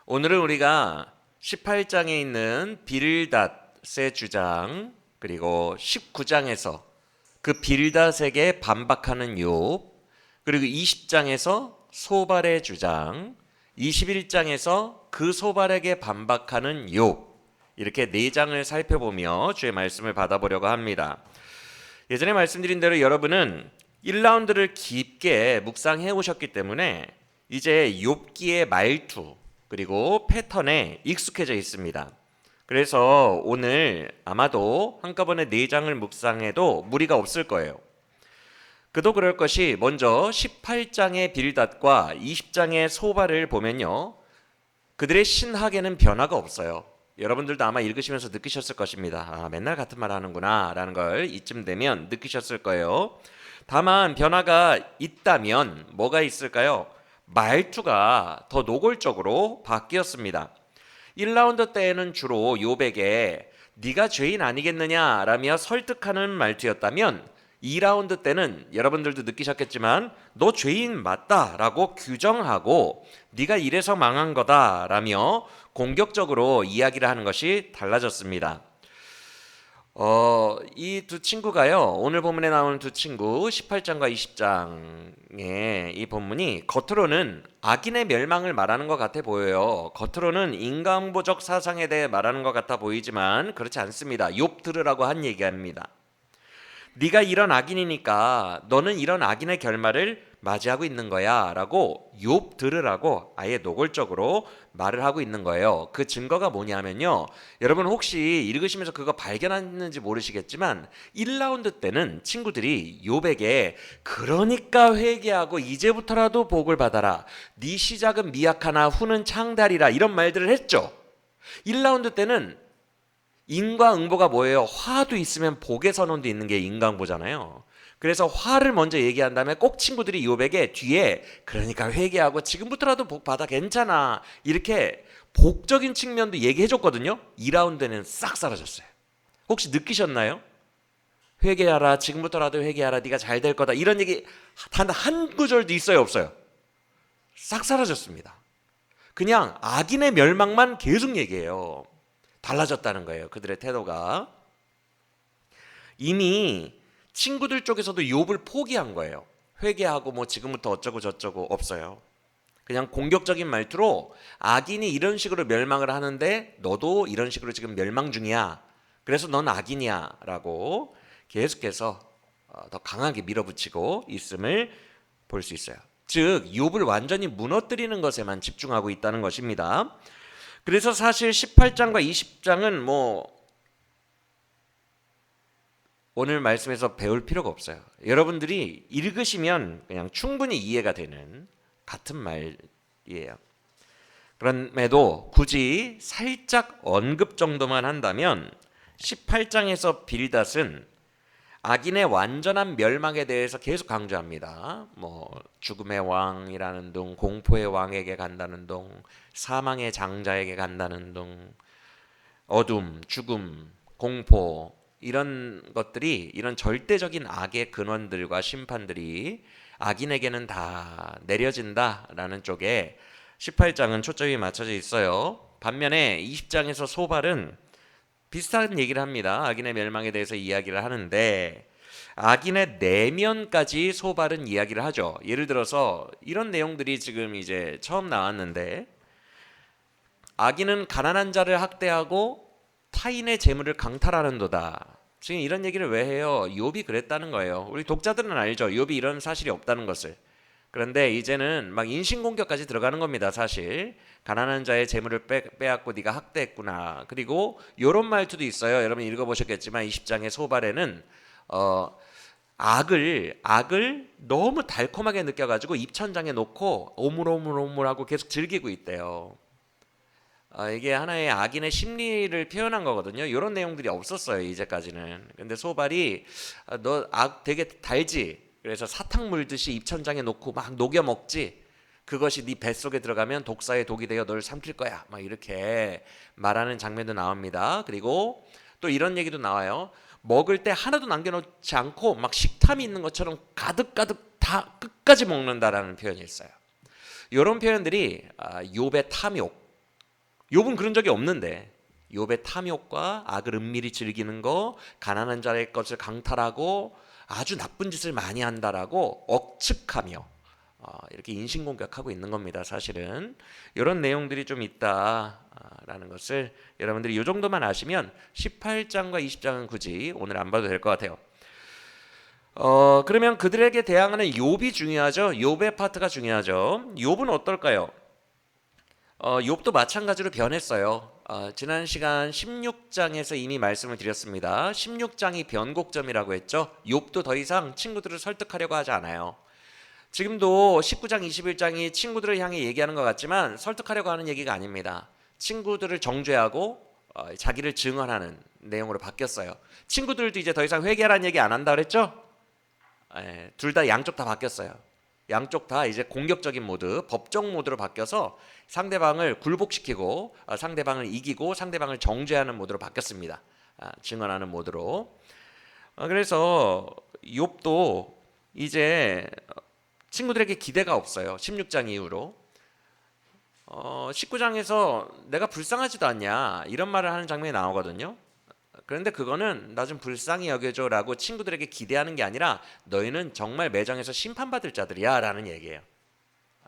오늘은 우리가 18장에 있는 빌닷의 주장 그리고 19장에서 그 빌닷에게 반박하는 욥 그리고 20장에서 소발의 주장 21장에서 그 소발에게 반박하는 욥 이렇게 4장을 살펴보며 주의 말씀을 받아보려고 합니다. 예전에 말씀드린 대로 여러분은 1라운드를 깊게 묵상해 오셨기 때문에 이제 욥기의 말투 그리고 패턴에 익숙해져 있습니다. 그래서 오늘 아마도 한꺼번에 4장을 묵상해도 무리가 없을 거예요. 그도 그럴 것이 먼저 18장의 빌닷과 20장의 소발을 보면요. 그들의 신학에는 변화가 없어요. 여러분들도 아마 읽으시면서 느끼셨을 것입니다. 아, 맨날 같은 말 하는구나 라는 걸 이쯤 되면 느끼셨을 거예요. 다만 변화가 있다면 뭐가 있을까요? 말투가 더 노골적으로 바뀌었습니다. 1라운드 때에는 주로 욥에게 네가 죄인 아니겠느냐라며 설득하는 말투였다면 2라운드 때는 여러분들도 느끼셨겠지만 너 죄인 맞다라고 규정하고 네가 이래서 망한 거다라며 공격적으로 이야기를 하는 것이 달라졌습니다. 이 두 친구가요. 오늘 본문에 나오는 두 친구 18장과 20장의 이 본문이 겉으로는 악인의 멸망을 말하는 것 같아 보여요. 겉으로는 인간보적 사상에 대해 말하는 것 같아 보이지만 그렇지 않습니다. 욥 들으라고 한 얘기입니다. 네가 이런 악인이니까 너는 이런 악인의 결말을 맞이하고 있는 거야 라고 욥 들으라고 아예 노골적으로 말을 하고 있는 거예요. 그 증거가 뭐냐면요. 여러분 혹시 읽으시면서 그거 발견했는지 모르시겠지만 1라운드 때는 친구들이 욥에게 그러니까 회개하고 이제부터라도 복을 받아라. 네 시작은 미약하나 후는 창달이라 이런 말들을 했죠. 1라운드 때는 인과응보가 뭐예요? 화도 있으면 복의 선언도 있는 게 인과응보잖아요. 그래서 화를 먼저 얘기한 다음에 꼭 친구들이 욥에게 뒤에 그러니까 회개하고 지금부터라도 복 받아 괜찮아 이렇게 복적인 측면도 얘기해 줬거든요. 2라운드는 싹 사라졌어요. 혹시 느끼셨나요? 회개하라 지금부터라도 회개하라 네가 잘 될 거다 이런 얘기 단 한 구절도 있어요 없어요? 싹 사라졌습니다. 그냥 악인의 멸망만 계속 얘기해요. 달라졌다는 거예요. 그들의 태도가. 이미 친구들 쪽에서도 욥을 포기한 거예요. 회개하고 뭐 지금부터 어쩌고 저쩌고 없어요. 그냥 공격적인 말투로 악인이 이런 식으로 멸망을 하는데 너도 이런 식으로 지금 멸망 중이야. 그래서 넌 악인이야 라고 계속해서 더 강하게 밀어붙이고 있음을 볼 수 있어요. 즉 욥을 완전히 무너뜨리는 것에만 집중하고 있다는 것입니다. 그래서 사실 18장과 20장은 뭐 오늘 말씀에서 배울 필요가 없어요. 여러분들이 읽으시면 그냥 충분히 이해가 되는 같은 말이에요. 그럼에도 굳이 살짝 언급 정도만 한다면 18장에서 빌닷은 악인의 완전한 멸망에 대해서 계속 강조합니다. 뭐 죽음의 왕이라는 둥, 공포의 왕에게 간다는 둥, 사망의 장자에게 간다는 둥, 어둠, 죽음, 공포 이런 것들이 이런 절대적인 악의 근원들과 심판들이 악인에게는 다 내려진다라는 쪽에 18장은 초점이 맞춰져 있어요. 반면에 20장에서 소발은 비슷한 얘기를 합니다. 악인의 멸망에 대해서 이야기를 하는데 악인의 내면까지 소발은 이야기를 하죠. 예를 들어서 이런 내용들이 지금 이제 처음 나왔는데 악인은 가난한 자를 학대하고 타인의 재물을 강탈하는도다. 지금 이런 얘기를 왜 해요? 욥이 그랬다는 거예요. 우리 독자들은 알죠. 욥이 이런 사실이 없다는 것을. 그런데 이제는 막 인신공격까지 들어가는 겁니다. 사실 가난한 자의 재물을 빼앗고 네가 학대했구나. 그리고 이런 말투도 있어요. 여러분 읽어보셨겠지만 20장의 소발에는 악을 너무 달콤하게 느껴가지고 입천장에 놓고 오물오물오물하고 계속 즐기고 있대요. 이게 하나의 악인의 심리를 표현한 거거든요. 이런 내용들이 없었어요 이제까지는. 근데 소발이 너 악 되게 달지. 그래서 사탕 물듯이 입천장에 놓고 막 녹여 먹지. 그것이 네 뱃속에 들어가면 독사의 독이 되어 너를 삼킬 거야. 막 이렇게 말하는 장면도 나옵니다. 그리고 또 이런 얘기도 나와요. 먹을 때 하나도 남겨놓지 않고 막 식탐이 있는 것처럼 가득가득 다 끝까지 먹는다라는 표현이 있어요. 이런 표현들이 욥의 탐욕 욥은 그런 적이 없는데 욥의 탐욕과 악을 은밀히 즐기는 거, 가난한 자의 것을 강탈하고 아주 나쁜 짓을 많이 한다라고 억측하며 이렇게 인신공격하고 있는 겁니다. 사실은 이런 내용들이 좀 있다라는 것을 여러분들이 이 정도만 아시면 18장과 20장은 굳이 오늘 안 봐도 될 것 같아요. 그러면 그들에게 대항하는 욥이 중요하죠. 욥의 파트가 중요하죠. 욥은 어떨까요? 욥도 마찬가지로 변했어요. 지난 시간 16장에서 이미 말씀을 드렸습니다. 16장이 변곡점이라고 했죠. 욥도 더 이상 친구들을 설득하려고 하지 않아요. 지금도 19장, 21장이 친구들을 향해 얘기하는 것 같지만 설득하려고 하는 얘기가 아닙니다. 친구들을 정죄하고 자기를 증언하는 내용으로 바뀌었어요. 친구들도 이제 더 이상 회개하라는 얘기 안 한다 그랬죠? 둘 다 양쪽 다 바뀌었어요. 양쪽 다 이제 공격적인 모드, 법정 모드로 바뀌어서 상대방을 굴복시키고 상대방을 이기고 상대방을 정죄하는 모드로 바뀌었습니다. 증언하는 모드로. 그래서 욥도 이제 친구들에게 기대가 없어요. 16장 이후로. 19장에서 내가 불쌍하지도 않냐 이런 말을 하는 장면이 나오거든요. 그런데 그거는 나 좀 불쌍히 여겨줘 라고 친구들에게 기대하는 게 아니라 너희는 정말 매정에서 심판받을 자들이야 라는 얘기예요.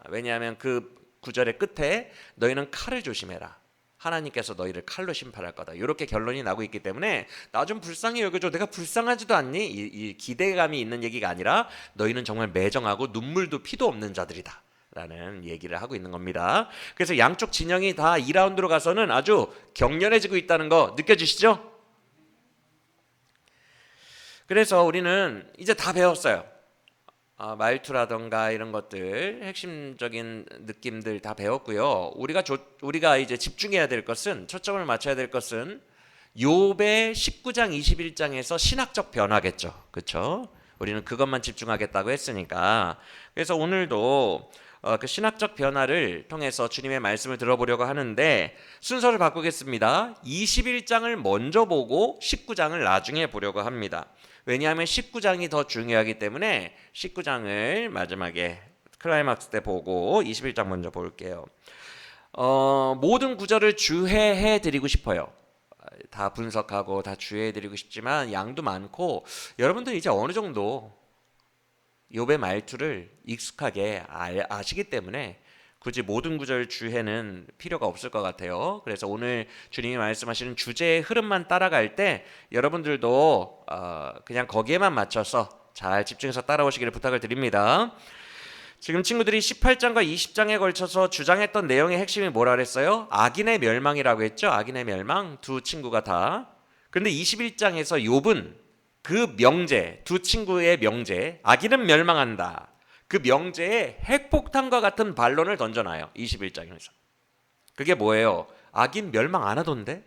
왜냐하면 그 구절의 끝에 너희는 칼을 조심해라. 하나님께서 너희를 칼로 심판할 거다. 이렇게 결론이 나고 있기 때문에 나 좀 불쌍히 여겨줘. 내가 불쌍하지도 않니? 이 기대감이 있는 얘기가 아니라 너희는 정말 매정하고 눈물도 피도 없는 자들이다 라는 얘기를 하고 있는 겁니다. 그래서 양쪽 진영이 다 2라운드로 가서는 아주 격렬해지고 있다는 거 느껴지시죠? 그래서 우리는 이제 다 배웠어요. 말투라던가 이런 것들 핵심적인 느낌들 다 배웠고요. 우리가 이제 집중해야 될 것은, 초점을 맞춰야 될 것은 욥의 19장 21장에서 신학적 변화겠죠. 그렇죠? 우리는 그것만 집중하겠다고 했으니까. 그래서 오늘도 그 신학적 변화를 통해서 주님의 말씀을 들어보려고 하는데 순서를 바꾸겠습니다. 21장을 먼저 보고 19장을 나중에 보려고 합니다. 왜냐하면 19장이 더 중요하기 때문에 19장을 마지막에 클라이막스 때 보고 21장 먼저 볼게요. 모든 구절을 주해해 드리고 싶어요. 다 분석하고 다 주해해 드리고 싶지만 양도 많고 여러분들 이제 어느 정도 욥의 말투를 익숙하게 아시기 때문에 굳이 모든 구절 주해는 필요가 없을 것 같아요. 그래서 오늘 주님이 말씀하시는 주제의 흐름만 따라갈 때 여러분들도 그냥 거기에만 맞춰서 잘 집중해서 따라오시기를 부탁을 드립니다. 지금 친구들이 18장과 20장에 걸쳐서 주장했던 내용의 핵심이 뭐라 그랬어요? 악인의 멸망이라고 했죠. 악인의 멸망, 두 친구가 다. 그런데 21장에서 욥은 그 명제, 두 친구의 명제, 악인은 멸망한다. 그 명제에 핵폭탄과 같은 반론을 던져놔요. 21장에서. 그게 뭐예요? 악인 멸망 안 하던데?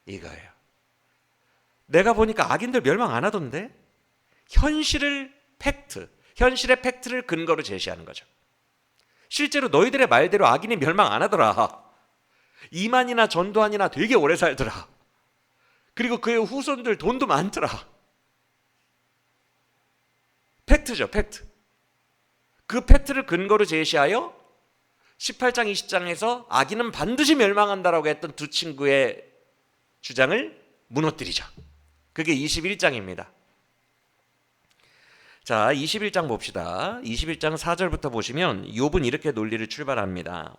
이거예요. 내가 보니까 악인들 멸망 안 하던데? 현실의 팩트를 근거로 제시하는 거죠. 실제로 너희들의 말대로 악인이 멸망 안 하더라. 이만이나 전두환이나 되게 오래 살더라. 그리고 그의 후손들 돈도 많더라. 팩트죠, 팩트. 그 팩트를 근거로 제시하여 18장 20장에서 악인은 반드시 멸망한다라고 했던 두 친구의 주장을 무너뜨리죠. 그게 21장입니다. 자, 21장 봅시다. 21장 4절부터 보시면 욥은 이렇게 논리를 출발합니다.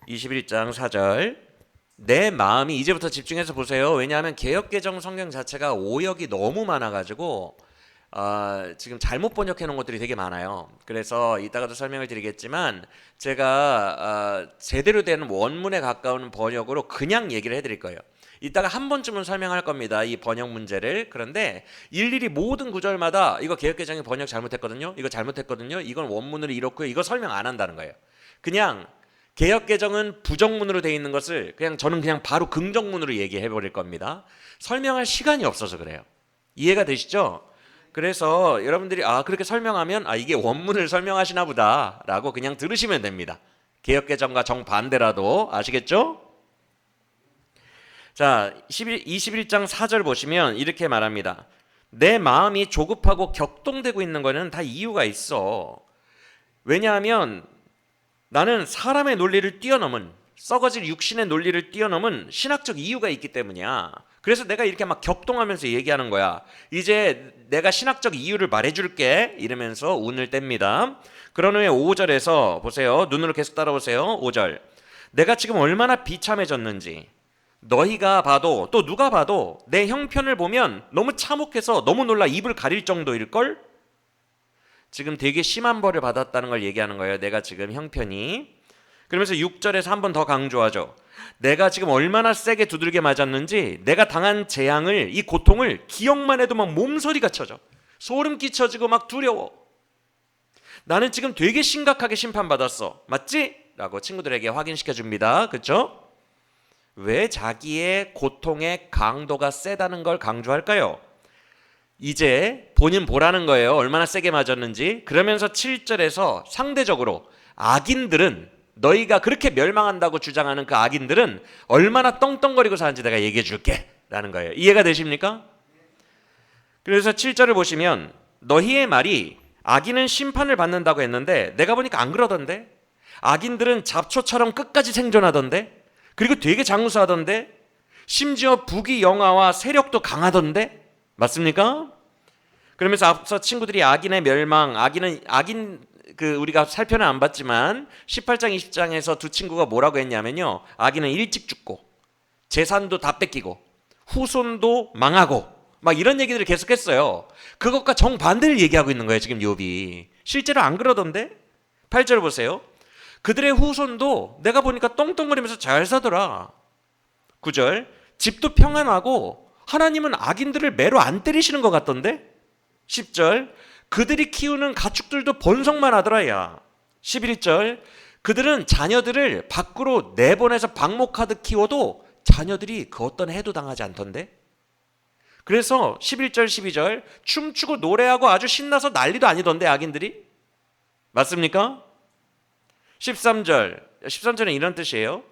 21장 4절. 내 마음이, 이제부터 집중해서 보세요. 왜냐하면 개역개정 성경 자체가 오역이 너무 많아가지고 지금 잘못 번역해 놓은 것들이 되게 많아요. 그래서 이따가도 설명을 드리겠지만 제가 제대로 된 원문에 가까운 번역으로 그냥 얘기를 해드릴 거예요. 이따가 한 번쯤은 설명할 겁니다. 이 번역 문제를. 그런데 일일이 모든 구절마다 이거 개역개정이 번역 잘못했거든요. 이거 잘못했거든요. 이건 원문으로 이렇고요. 이거 설명 안 한다는 거예요. 그냥 개역개정은 부정문으로 되어 있는 것을 저는 그냥 바로 긍정문으로 얘기해 버릴 겁니다. 설명할 시간이 없어서 그래요. 이해가 되시죠? 그래서 여러분들이 그렇게 설명하면 이게 원문을 설명하시나 보다 라고 그냥 들으시면 됩니다. 개역개정과 정반대라도. 아시겠죠? 자, 21장 4절 보시면 이렇게 말합니다. 내 마음이 조급하고 격동되고 있는 거는 다 이유가 있어. 왜냐하면 나는 사람의 논리를 뛰어넘은, 썩어질 육신의 논리를 뛰어넘은 신학적 이유가 있기 때문이야. 그래서 내가 이렇게 막 격동하면서 얘기하는 거야. 이제 내가 신학적 이유를 말해줄게 이러면서 운을 뗍니다. 그런 후에 5절에서 보세요. 눈으로 계속 따라오세요. 5절. 내가 지금 얼마나 비참해졌는지 너희가 봐도, 또 누가 봐도 내 형편을 보면 너무 참혹해서 너무 놀라 입을 가릴 정도일걸? 지금 되게 심한 벌을 받았다는 걸 얘기하는 거예요. 내가 지금 형편이. 그러면서 6절에서 한 번 더 강조하죠. 내가 지금 얼마나 세게 두들겨 맞았는지, 내가 당한 재앙을, 이 고통을 기억만 해도 막 몸서리가 쳐져. 소름 끼쳐지고 막 두려워. 나는 지금 되게 심각하게 심판받았어. 맞지? 라고 친구들에게 확인시켜 줍니다. 그렇죠? 왜 자기의 고통의 강도가 세다는 걸 강조할까요? 이제 본인 보라는 거예요. 얼마나 세게 맞았는지. 그러면서 7절에서 상대적으로 악인들은, 너희가 그렇게 멸망한다고 주장하는 그 악인들은 얼마나 떵떵거리고 사는지 내가 얘기해 줄게 라는 거예요. 이해가 되십니까? 그래서 7절을 보시면 너희의 말이 악인은 심판을 받는다고 했는데 내가 보니까 안 그러던데. 악인들은 잡초처럼 끝까지 생존하던데. 그리고 되게 장수하던데. 심지어 부귀영화와 세력도 강하던데. 맞습니까? 그러면서 앞서 친구들이 악인의 멸망, 악인 우리가 살펴는 안 봤지만 18장 20장에서 두 친구가 뭐라고 했냐면요. 악인은 일찍 죽고 재산도 다 뺏기고 후손도 망하고 막 이런 얘기들을 계속했어요. 그것과 정반대를 얘기하고 있는 거예요. 지금 욥이. 실제로 안 그러던데. 8절 보세요. 그들의 후손도 내가 보니까 떵떵거리면서 잘 사더라. 9절. 집도 평안하고 하나님은 악인들을 매로 안 때리시는 것 같던데. 10절. 그들이 키우는 가축들도 번성만 하더라. 야. 11절. 그들은 자녀들을 밖으로 내보내서 방목하듯 키워도 자녀들이 그 어떤 해도 당하지 않던데. 그래서 11절 12절 춤추고 노래하고 아주 신나서 난리도 아니던데 악인들이. 맞습니까? 13절은 이런 뜻이에요.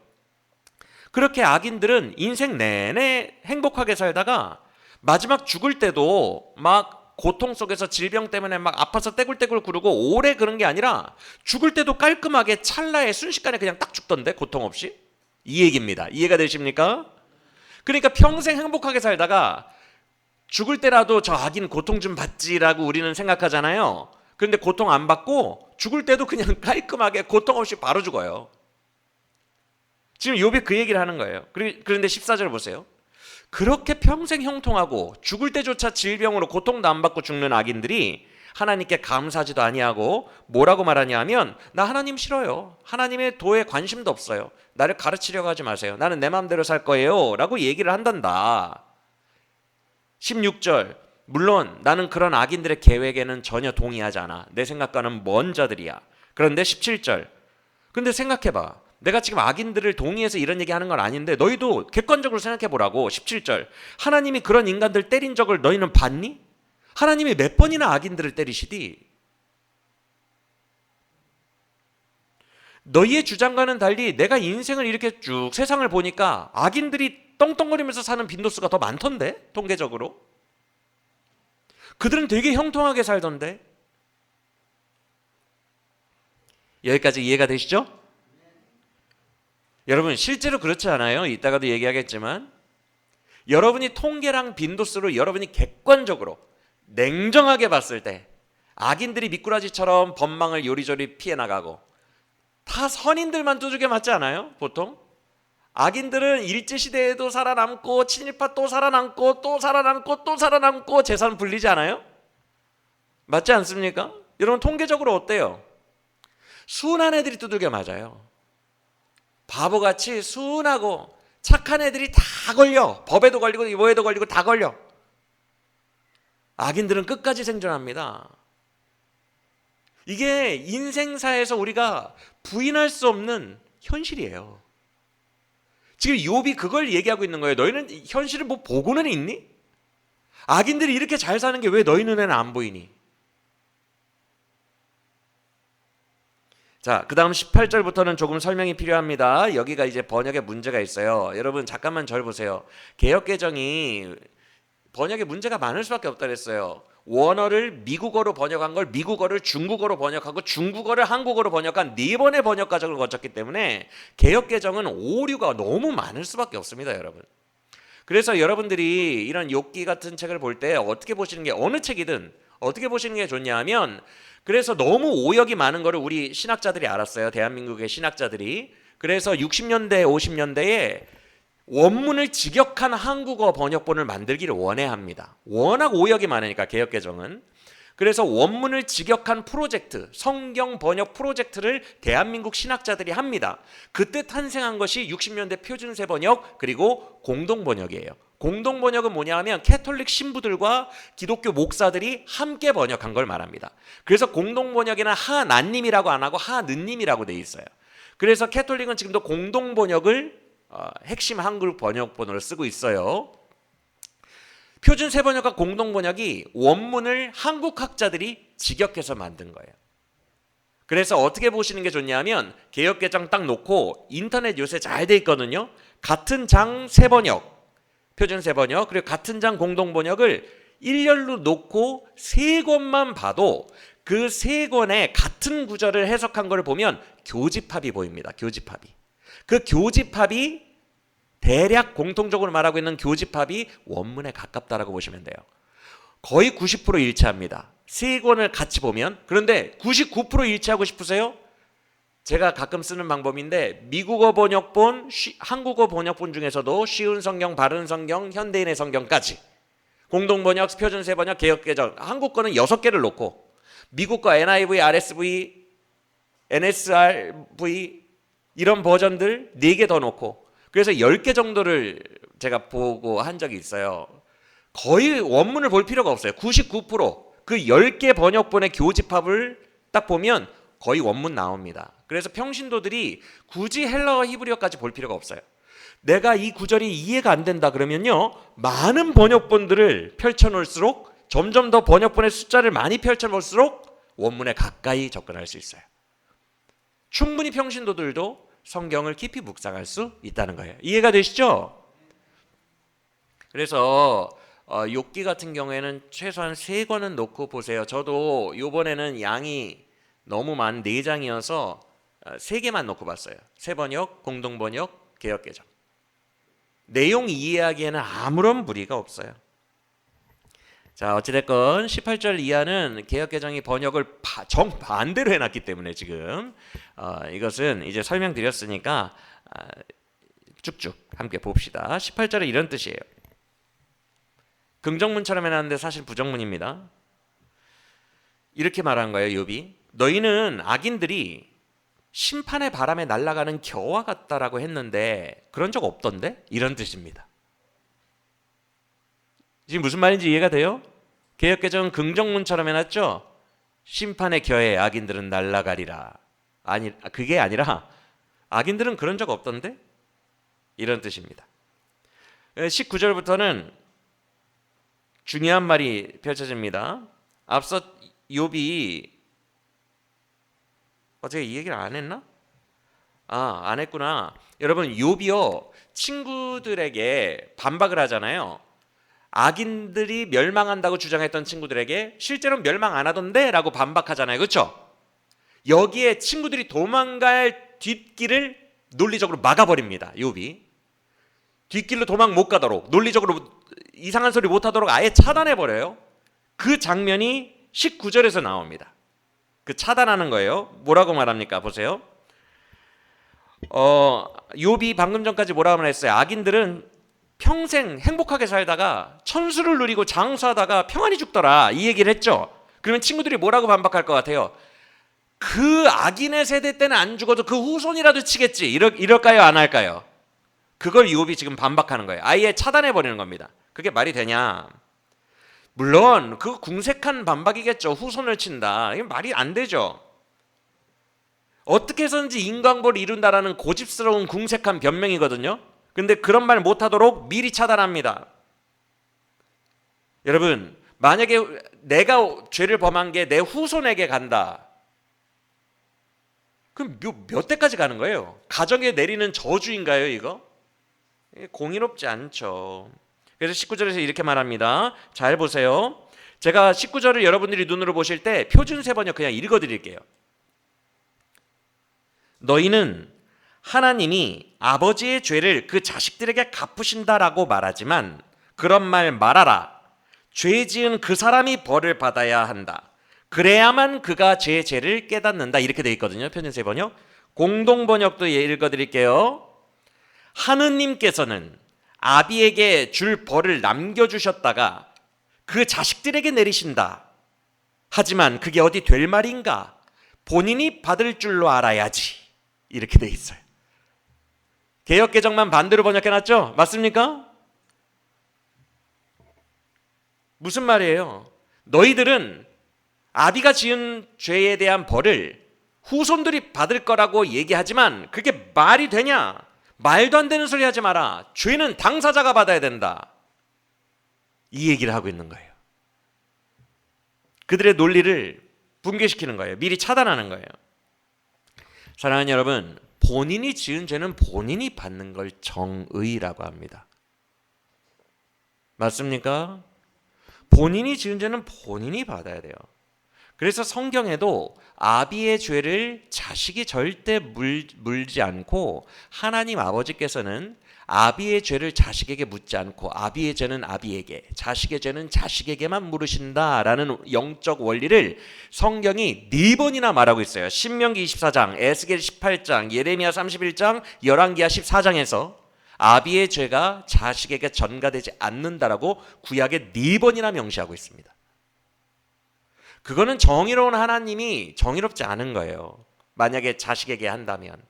그렇게 악인들은 인생 내내 행복하게 살다가 마지막 죽을 때도 막 고통 속에서 질병 때문에 막 아파서 떼굴떼굴 구르고 오래 그런 게 아니라 죽을 때도 깔끔하게 찰나에 순식간에 그냥 딱 죽던데. 고통 없이. 이 얘기입니다. 이해가 되십니까? 그러니까 평생 행복하게 살다가 죽을 때라도 저 악인 고통 좀 받지라고 우리는 생각하잖아요. 그런데 고통 안 받고 죽을 때도 그냥 깔끔하게 고통 없이 바로 죽어요. 지금 욥이 그 얘기를 하는 거예요. 그런데 14절 보세요. 그렇게 평생 형통하고 죽을 때조차 질병으로 고통도 안 받고 죽는 악인들이 하나님께 감사하지도 아니하고 뭐라고 말하냐 하면 나 하나님 싫어요. 하나님의 도에 관심도 없어요. 나를 가르치려고 하지 마세요. 나는 내 마음대로 살 거예요 라고 얘기를 한단다. 16절. 물론 나는 그런 악인들의 계획에는 전혀 동의하지 않아. 내 생각과는 먼 자들이야. 그런데 17절. 근데 생각해봐. 내가 지금 악인들을 동의해서 이런 얘기하는 건 아닌데 너희도 객관적으로 생각해보라고. 17절. 하나님이 그런 인간들 때린 적을 너희는 봤니? 하나님이 몇 번이나 악인들을 때리시디? 너희의 주장과는 달리 내가 인생을 이렇게 쭉 세상을 보니까 악인들이 떵떵거리면서 사는 빈도수가 더 많던데. 통계적으로. 그들은 되게 형통하게 살던데. 여기까지 이해가 되시죠? 여러분 실제로 그렇지 않아요? 이따가도 얘기하겠지만 여러분이 통계랑 빈도수로 여러분이 객관적으로 냉정하게 봤을 때 악인들이 미꾸라지처럼 법망을 요리조리 피해 나가고 다 선인들만 두들겨 맞지 않아요? 보통 악인들은 일제시대에도 살아남고 친일파 또 살아남고 또 살아남고 또 살아남고 재산 불리지 않아요? 맞지 않습니까? 여러분 통계적으로 어때요? 순한 애들이 두들겨 맞아요. 바보같이 순하고 착한 애들이 다 걸려. 법에도 걸리고 뭐에도 걸리고 다 걸려. 악인들은 끝까지 생존합니다. 이게 인생사에서 우리가 부인할 수 없는 현실이에요. 지금 욥이 그걸 얘기하고 있는 거예요. 너희는 현실을 뭐 보고는 있니? 악인들이 이렇게 잘 사는 게 왜 너희 눈에는 안 보이니? 자, 그 다음 18절부터는 조금 설명이 필요합니다. 여기가 이제 번역에 문제가 있어요. 여러분 잠깐만 절 보세요. 개역개정이 번역에 문제가 많을 수밖에 없다 그랬어요. 원어를 미국어로 번역한 걸 미국어를 중국어로 번역하고 중국어를 한국어로 번역한 4번의 번역 과정을 거쳤기 때문에 개역개정은 오류가 너무 많을 수밖에 없습니다, 여러분. 그래서 여러분들이 이런 욥기 같은 책을 볼 때 어떻게 보시는 게, 어느 책이든 어떻게 보시는 게 좋냐 하면, 그래서 너무 오역이 많은 거를 우리 신학자들이 알았어요. 대한민국의 신학자들이. 그래서 60년대 50년대에 원문을 직역한 한국어 번역본을 만들기를 원해합니다. 워낙 오역이 많으니까, 개역개정은. 그래서 원문을 직역한 프로젝트, 성경 번역 프로젝트를 대한민국 신학자들이 합니다. 그때 탄생한 것이 60년대 표준세 번역 그리고 공동번역이에요. 공동번역은 뭐냐 하면 캐톨릭 신부들과 기독교 목사들이 함께 번역한 걸 말합니다. 그래서 공동번역에는 하나님이라고 안 하고 하느님이라고 돼 있어요. 그래서 캐톨릭은 지금도 공동번역을 핵심 한글 번역본으로 쓰고 있어요. 표준 세번역과 공동번역이 원문을 한국 학자들이 직역해서 만든 거예요. 그래서 어떻게 보시는 게 좋냐면, 개역개정 딱 놓고, 인터넷 요새 잘 돼 있거든요. 같은 장 세번역, 표준 세번역, 그리고 같은 장 공동번역을 일렬로 놓고 3권만 봐도 그 3권의 같은 구절을 해석한 걸 보면 교집합이 보입니다. 교집합이. 그 교집합이 대략 공통적으로 말하고 있는 교집합이 원문에 가깝다라고 보시면 돼요. 거의 90% 일치합니다. 3권을 같이 보면. 그런데 99% 일치하고 싶으세요? 제가 가끔 쓰는 방법인데, 미국어 번역본, 한국어 번역본 중에서도 쉬운 성경, 바른 성경, 현대인의 성경까지, 공동번역, 표준세 번역, 개역개정, 한국 거는 6개를 놓고, 미국 거 NIV, RSV, NSRV 이런 버전들 4개 더 놓고, 그래서 10개 정도를 제가 보고 한 적이 있어요. 거의 원문을 볼 필요가 없어요. 99%. 그 10개 번역본의 교집합을 딱 보면 거의 원문 나옵니다. 그래서 평신도들이 굳이 헬라어 히브리어까지 볼 필요가 없어요. 내가 이 구절이 이해가 안 된다 그러면요, 많은 번역본들을 펼쳐놓을수록, 점점 더 번역본의 숫자를 많이 펼쳐놓을수록 원문에 가까이 접근할 수 있어요. 충분히 평신도들도 성경을 깊이 묵상할 수 있다는 거예요. 이해가 되시죠? 그래서 욥기 같은 경우에는 최소한 3권은 놓고 보세요. 저도 이번에는 양이 너무 많은 4장이어서 3개만 놓고 봤어요. 세번역, 공동번역, 개역개정. 내용 이해하기에는 아무런 무리가 없어요. 자, 어찌됐건 18절 이하는 개역개정이 번역을 정반대로 해놨기 때문에 지금 이것은 이제 설명드렸으니까 쭉쭉 함께 봅시다. 18절에 이런 뜻이에요. 긍정문처럼 해놨는데 사실 부정문입니다. 이렇게 말한 거예요, 욥이. 너희는 악인들이 심판의 바람에 날아가는 겨와 같다라고 했는데 그런 적 없던데? 이런 뜻입니다. 지금 무슨 말인지 이해가 돼요? 개역개정은 긍정문처럼 해놨죠? 심판의 겨에 악인들은 날아가리라. 그게 아니라 악인들은 그런 적 없던데? 이런 뜻입니다. 19절부터는 중요한 말이 펼쳐집니다. 앞서 욥이 어떻게 이 얘기를 안 했나? 안 했구나. 여러분, 욥이요, 친구들에게 반박을 하잖아요. 악인들이 멸망한다고 주장했던 친구들에게 실제로는 멸망 안 하던데 라고 반박하잖아요. 그렇죠? 여기에 친구들이 도망갈 뒷길을 논리적으로 막아버립니다. 욥이 뒷길로 도망 못 가도록, 논리적으로 이상한 소리 못 하도록 아예 차단해버려요. 그 장면이 19절에서 나옵니다. 그 차단하는 거예요. 뭐라고 말합니까? 보세요. 욥이 방금 전까지 뭐라고 말했어요? 악인들은 평생 행복하게 살다가 천수를 누리고 장수하다가 평안히 죽더라, 이 얘기를 했죠. 그러면 친구들이 뭐라고 반박할 것 같아요? 그 악인의 세대 때는 안 죽어도 그 후손이라도 치겠지, 이럴까요? 안 할까요? 그걸 욥이 지금 반박하는 거예요. 아예 차단해버리는 겁니다. 그게 말이 되냐? 물론 그 궁색한 반박이겠죠. 후손을 친다, 이건 말이 안 되죠. 어떻게 해서든지 인간보를 이룬다라는 고집스러운 궁색한 변명이거든요. 근데 그런 말 못하도록 미리 차단합니다. 여러분, 만약에 내가 죄를 범한 게 내 후손에게 간다, 그럼 몇 대까지 가는 거예요? 가정에 내리는 저주인가요, 이거? 공의롭지 않죠. 그래서 19절에서 이렇게 말합니다. 잘 보세요. 제가 19절을 여러분들이 눈으로 보실 때 표준세 번역 그냥 읽어드릴게요. 너희는 하나님이 아버지의 죄를 그 자식들에게 갚으신다라고 말하지만 그런 말 말아라. 죄 지은 그 사람이 벌을 받아야 한다. 그래야만 그가 제 죄를 깨닫는다. 이렇게 돼 있거든요. 표준세 번역. 공동 번역도 읽어드릴게요. 하느님께서는 아비에게 줄 벌을 남겨주셨다가 그 자식들에게 내리신다. 하지만 그게 어디 될 말인가? 본인이 받을 줄로 알아야지. 이렇게 돼 있어요. 개역개정만 반대로 번역해놨죠? 맞습니까? 무슨 말이에요? 너희들은 아비가 지은 죄에 대한 벌을 후손들이 받을 거라고 얘기하지만 그게 말이 되냐? 말도 안 되는 소리 하지 마라. 죄는 당사자가 받아야 된다. 이 얘기를 하고 있는 거예요. 그들의 논리를 붕괴시키는 거예요. 미리 차단하는 거예요. 사랑하는 여러분, 본인이 지은 죄는 본인이 받는 걸 정의라고 합니다. 맞습니까? 본인이 지은 죄는 본인이 받아야 돼요. 그래서 성경에도 아비의 죄를 자식이 절대 물지 않고 하나님 아버지께서는 아비의 죄를 자식에게 묻지 않고 아비의 죄는 아비에게, 자식의 죄는 자식에게만 물으신다라는 영적 원리를 성경이 4번이나 말하고 있어요. 신명기 24장, 에스겔 18장, 예레미야 31장, 열왕기하 14장에서 아비의 죄가 자식에게 전가되지 않는다라고 구약에 4번이나 명시하고 있습니다. 그거는 정의로운 하나님이 정의롭지 않은 거예요. 만약에 자식에게 한다면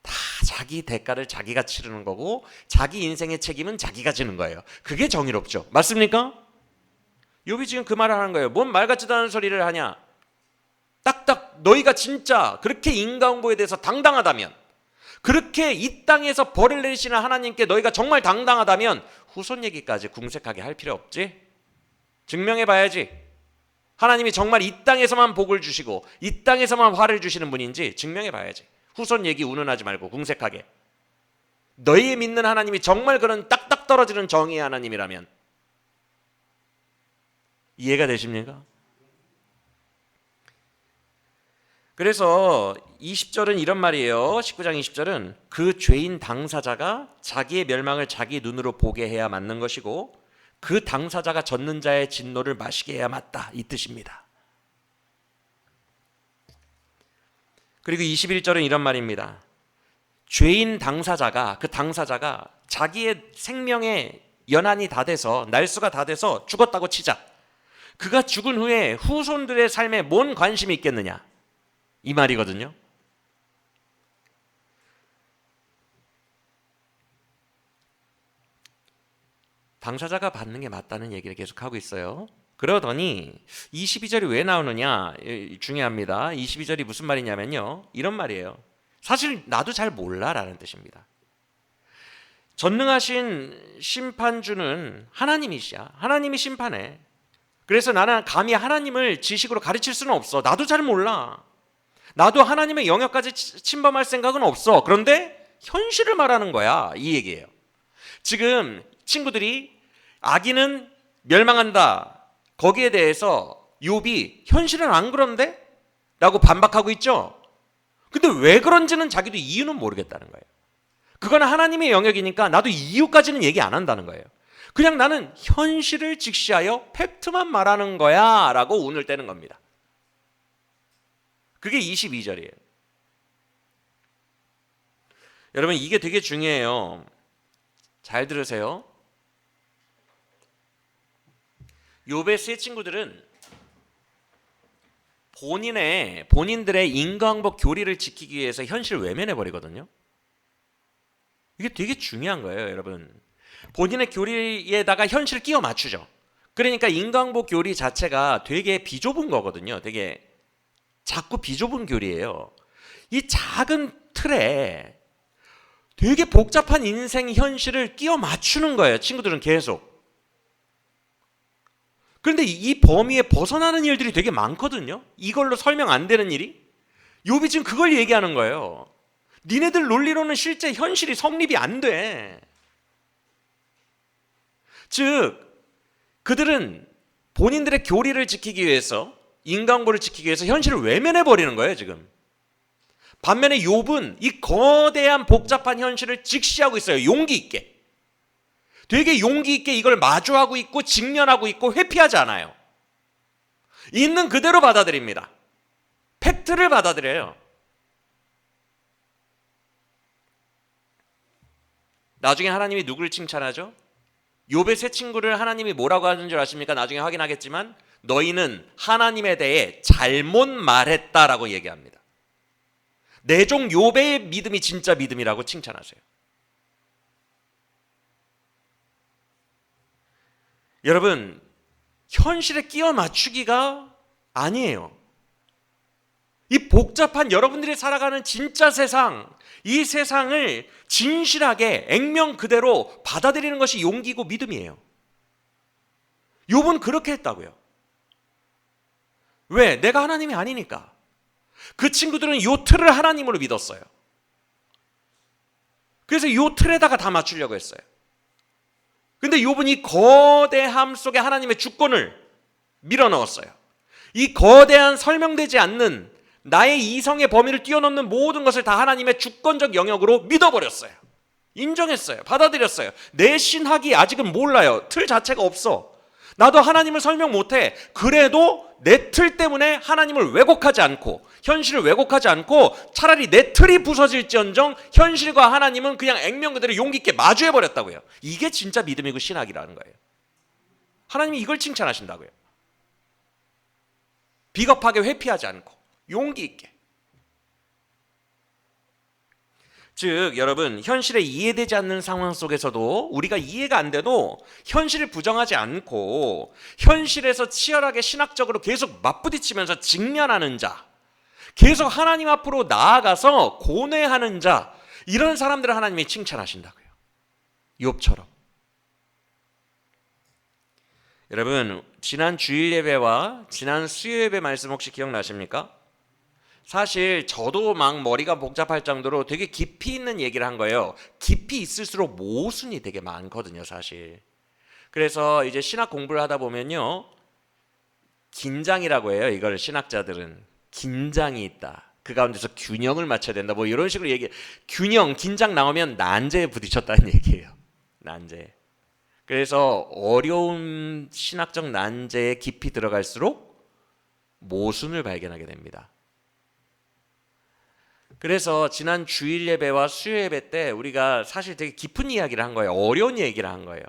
다 자기 대가를 자기가 치르는 거고 자기 인생의 책임은 자기가 지는 거예요. 그게 정의롭죠. 맞습니까? 욥이 지금 그 말을 하는 거예요. 뭔 말 같지도 않은 소리를 하냐. 딱딱 너희가 진짜 그렇게 인과응보에 대해서 당당하다면, 그렇게 이 땅에서 벌을 내리시는 하나님께 너희가 정말 당당하다면 후손 얘기까지 궁색하게 할 필요 없지. 증명해 봐야지. 하나님이 정말 이 땅에서만 복을 주시고 이 땅에서만 화를 주시는 분인지 증명해 봐야지. 후손 얘기 운운하지 말고 궁색하게. 너희 믿는 하나님이 정말 그런 딱딱 떨어지는 정의의 하나님이라면. 이해가 되십니까? 그래서 20절은 이런 말이에요. 19장 20절은 그 죄인 당사자가 자기의 멸망을 자기 눈으로 보게 해야 맞는 것이고 그 당사자가 젖는 자의 진노를 마시게 해야 맞다. 이 뜻입니다. 그리고 21절은 이런 말입니다. 죄인 당사자가, 그 당사자가 자기의 생명의 연한이 다 돼서, 날수가 다 돼서 죽었다고 치자. 그가 죽은 후에 후손들의 삶에 뭔 관심이 있겠느냐, 이 말이거든요. 당사자가 받는 게 맞다는 얘기를 계속 하고 있어요. 그러더니 22절이 왜 나오느냐, 중요합니다. 22절이 무슨 말이냐면요, 이런 말이에요. 사실 나도 잘 몰라라는 뜻입니다. 전능하신 심판주는 하나님이시야. 하나님이 심판해. 그래서 나는 감히 하나님을 지식으로 가르칠 수는 없어. 나도 잘 몰라. 나도 하나님의 영역까지 침범할 생각은 없어. 그런데 현실을 말하는 거야, 이 얘기예요. 지금 친구들이 악인은 멸망한다, 거기에 대해서 욥이 현실은 안 그런데? 라고 반박하고 있죠. 근데 왜 그런지는 자기도 이유는 모르겠다는 거예요. 그건 하나님의 영역이니까 나도 이유까지는 얘기 안 한다는 거예요. 그냥 나는 현실을 직시하여 팩트만 말하는 거야 라고 운을 떼는 겁니다. 그게 22절이에요. 여러분, 이게 되게 중요해요. 잘 들으세요. 욥의 세 친구들은 본인들의 인과응보 교리를 지키기 위해서 현실을 외면해 버리거든요. 이게 되게 중요한 거예요, 여러분. 본인의 교리에다가 현실을 끼워 맞추죠. 그러니까 인과응보 교리 자체가 되게 비좁은 거거든요. 되게 작고 비좁은 교리예요. 이 작은 틀에 되게 복잡한 인생 현실을 끼워 맞추는 거예요, 친구들은 계속. 그런데 이 범위에 벗어나는 일들이 되게 많거든요. 이걸로 설명 안 되는 일이. 욥이 지금 그걸 얘기하는 거예요. 니네들 논리로는 실제 현실이 성립이 안 돼. 즉 그들은 본인들의 교리를 지키기 위해서, 인간고를 지키기 위해서 현실을 외면해 버리는 거예요, 지금. 반면에 욥은 이 거대한 복잡한 현실을 직시하고 있어요. 용기 있게. 되게 용기 있게 이걸 마주하고 있고 직면하고 있고 회피하지 않아요. 있는 그대로 받아들입니다. 팩트를 받아들여요. 나중에 하나님이 누구를 칭찬하죠? 욥의 세 친구를 하나님이 뭐라고 하는 줄 아십니까? 나중에 확인하겠지만 너희는 하나님에 대해 잘못 말했다라고 얘기합니다. 내 종 욥의 믿음이 진짜 믿음이라고 칭찬하세요. 여러분, 현실에 끼워 맞추기가 아니에요. 이 복잡한 여러분들이 살아가는 진짜 세상, 이 세상을 진실하게 액면 그대로 받아들이는 것이 용기고 믿음이에요. 욥은 그렇게 했다고요. 왜? 내가 하나님이 아니니까. 그 친구들은 요 틀을 하나님으로 믿었어요. 그래서 요 틀에다가 다 맞추려고 했어요. 근데 욥은 이 거대함 속에 하나님의 주권을 밀어넣었어요. 이 거대한 설명되지 않는 나의 이성의 범위를 뛰어넘는 모든 것을 다 하나님의 주권적 영역으로 믿어버렸어요. 인정했어요. 받아들였어요. 내 신학이 아직은 몰라요. 틀 자체가 없어. 나도 하나님을 설명 못해. 그래도 내 틀 때문에 하나님을 왜곡하지 않고, 현실을 왜곡하지 않고, 차라리 내 틀이 부서질지언정 현실과 하나님은 그냥 액면 그대로 용기 있게 마주해버렸다고요. 이게 진짜 믿음이고 신학이라는 거예요. 하나님이 이걸 칭찬하신다고요. 비겁하게 회피하지 않고 용기 있게. 즉 여러분, 현실에 이해되지 않는 상황 속에서도 우리가 이해가 안 돼도 현실을 부정하지 않고 현실에서 치열하게 신학적으로 계속 맞부딪히면서 직면하는 자, 계속 하나님 앞으로 나아가서 고뇌하는 자, 이런 사람들을 하나님이 칭찬하신다고요. 욥처럼. 여러분, 지난 주일 예배와 지난 수요 예배 말씀 혹시 기억나십니까? 사실 저도 막 머리가 복잡할 정도로 되게 깊이 있는 얘기를 한 거예요. 깊이 있을수록 모순이 되게 많거든요, 사실. 그래서 이제 신학 공부를 하다 보면요, 긴장이라고 해요. 이걸 신학자들은 긴장이 있다. 그 가운데서 균형을 맞춰야 된다. 뭐 이런 식으로 얘기. 균형, 긴장 나오면 난제에 부딪혔다는 얘기예요. 난제. 그래서 어려운 신학적 난제에 깊이 들어갈수록 모순을 발견하게 됩니다. 그래서 지난 주일 예배와 수요 예배 때 우리가 사실 되게 깊은 이야기를 한 거예요. 어려운 얘기를 한 거예요.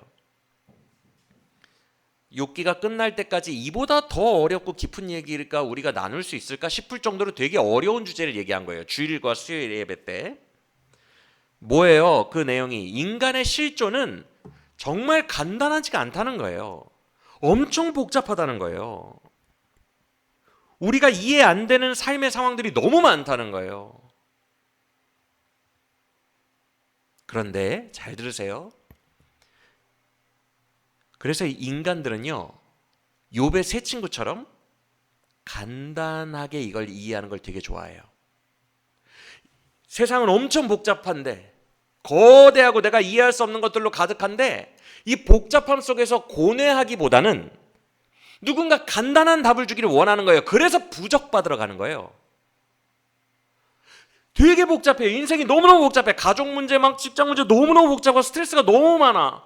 욥기가 끝날 때까지 이보다 더 어렵고 깊은 얘기일까 우리가 나눌 수 있을까 싶을 정도로 되게 어려운 주제를 얘기한 거예요. 주일과 수요일 예배 때. 뭐예요? 그 내용이 인간의 실존은 정말 간단하지가 않다는 거예요. 엄청 복잡하다는 거예요. 우리가 이해 안 되는 삶의 상황들이 너무 많다는 거예요. 그런데 잘 들으세요. 그래서 인간들은요, 욥의 세 친구처럼 간단하게 이걸 이해하는 걸 되게 좋아해요. 세상은 엄청 복잡한데, 거대하고 내가 이해할 수 없는 것들로 가득한데, 이 복잡함 속에서 고뇌하기보다는 누군가 간단한 답을 주기를 원하는 거예요. 그래서 부적받으러 가는 거예요. 되게 복잡해요. 인생이 너무너무 복잡해. 가족 문제 막 직장 문제 너무너무 복잡하고 스트레스가 너무 많아.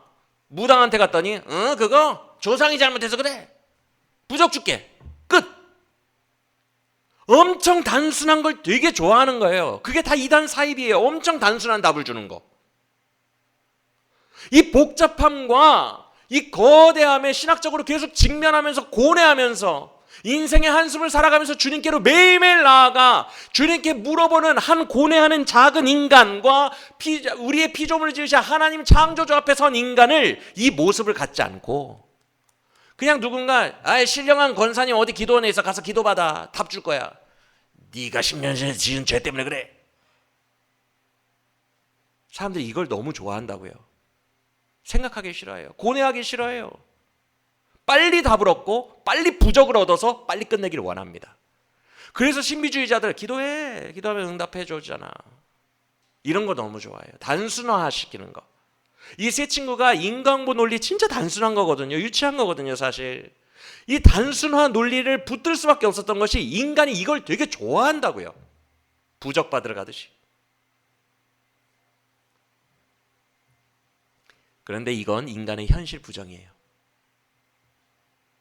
무당한테 갔더니 그거 조상이 잘못해서 그래. 부적 줄게. 끝. 엄청 단순한 걸 되게 좋아하는 거예요. 그게 다 이단 사입이에요. 엄청 단순한 답을 주는 거. 이 복잡함과 이 거대함에 신학적으로 계속 직면하면서 고뇌하면서 인생의 한숨을 살아가면서 주님께로 매일매일 나아가 주님께 물어보는 한 고뇌하는 작은 인간과 우리의 피조물을 지으신 하나님 창조주 앞에 선 인간을 이 모습을 갖지 않고 그냥 누군가 신령한 권사님 어디 기도원에 있어 가서 기도받아 답 줄 거야. 네가 10년 전에 지은 죄 때문에 그래. 사람들이 이걸 너무 좋아한다고요. 생각하기 싫어해요. 고뇌하기 싫어해요. 빨리 답을 얻고 빨리 부적을 얻어서 빨리 끝내기를 원합니다. 그래서 신비주의자들 기도해. 기도하면 응답해 주잖아. 이런 거 너무 좋아해요. 단순화시키는 거. 이 세 친구가 인간보 논리 진짜 단순한 거거든요. 유치한 거거든요, 사실. 이 단순화 논리를 붙들 수밖에 없었던 것이 인간이 이걸 되게 좋아한다고요. 부적받으러 가듯이. 그런데 이건 인간의 현실 부정이에요.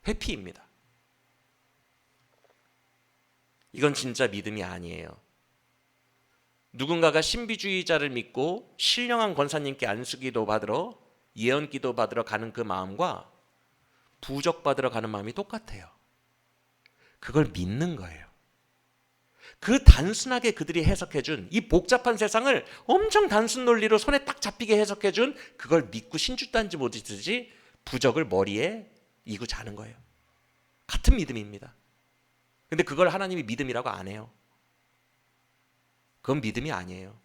회피입니다. 이건 진짜 믿음이 아니에요. 누군가가 신비주의자를 믿고 신령한 권사님께 안수기도 받으러 예언기도 받으러 가는 그 마음과 부적받으러 가는 마음이 똑같아요. 그걸 믿는 거예요. 그 단순하게 그들이 해석해준 이 복잡한 세상을 엄청 단순 논리로 손에 딱 잡히게 해석해준 그걸 믿고 신주단지 못이듯이 부적을 머리에 이고 자는 거예요. 같은 믿음입니다. 근데 그걸 하나님이 믿음이라고 안 해요. 그건 믿음이 아니에요.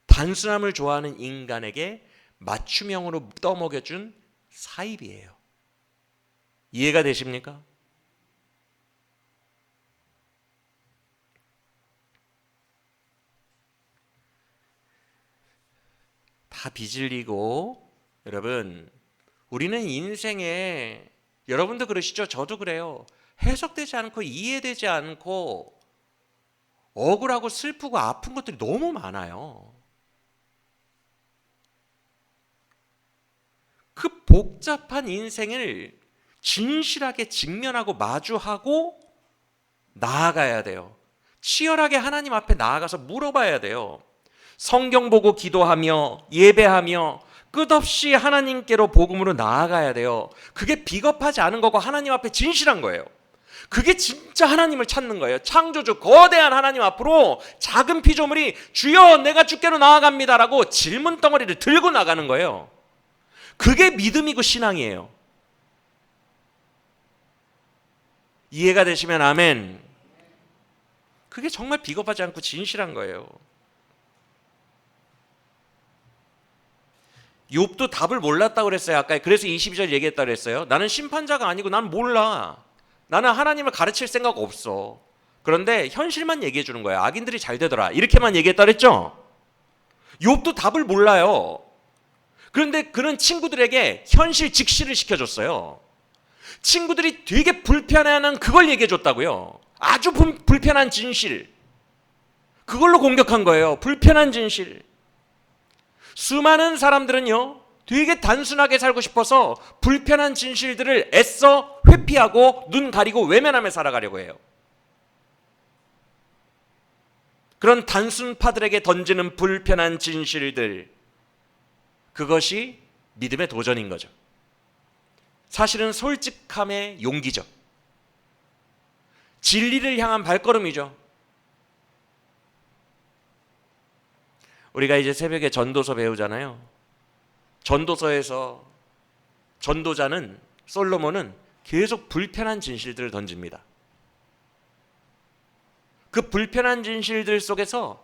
단순함을 좋아하는 인간에게 맞춤형으로 떠먹여준 사입이에요. 이해가 되십니까? 다 빚을리고 여러분, 우리는 인생에 여러분도 그러시죠? 저도 그래요. 해석되지 않고 이해되지 않고 억울하고 슬프고 아픈 것들이 너무 많아요. 그 복잡한 인생을 진실하게 직면하고 마주하고 나아가야 돼요. 치열하게 하나님 앞에 나아가서 물어봐야 돼요. 성경 보고 기도하며 예배하며 끝없이 하나님께로 복음으로 나아가야 돼요. 그게 비겁하지 않은 거고 하나님 앞에 진실한 거예요. 그게 진짜 하나님을 찾는 거예요. 창조주 거대한 하나님 앞으로 작은 피조물이 주여 내가 주께로 나아갑니다라고 질문 덩어리를 들고 나가는 거예요. 그게 믿음이고 신앙이에요. 이해가 되시면 아멘. 그게 정말 비겁하지 않고 진실한 거예요. 욥도 답을 몰랐다고 그랬어요. 아까 그래서 22절 얘기했다고 그랬어요. 나는 심판자가 아니고 난 몰라. 나는 하나님을 가르칠 생각 없어. 그런데 현실만 얘기해 주는 거예요. 악인들이 잘 되더라. 이렇게만 얘기했다 그랬죠? 욥도 답을 몰라요. 그런데 그런 친구들에게 현실 직시를 시켜줬어요. 친구들이 되게 불편해하는 그걸 얘기해 줬다고요. 아주 불편한 진실. 그걸로 공격한 거예요. 불편한 진실. 수많은 사람들은요, 되게 단순하게 살고 싶어서 불편한 진실들을 애써 회피하고 눈 가리고 외면하며 살아가려고 해요. 그런 단순파들에게 던지는 불편한 진실들, 그것이 믿음의 도전인 거죠. 사실은 솔직함의 용기죠. 진리를 향한 발걸음이죠. 우리가 이제 새벽에 전도서 배우잖아요. 전도서에서 전도자는 솔로몬은 계속 불편한 진실들을 던집니다. 그 불편한 진실들 속에서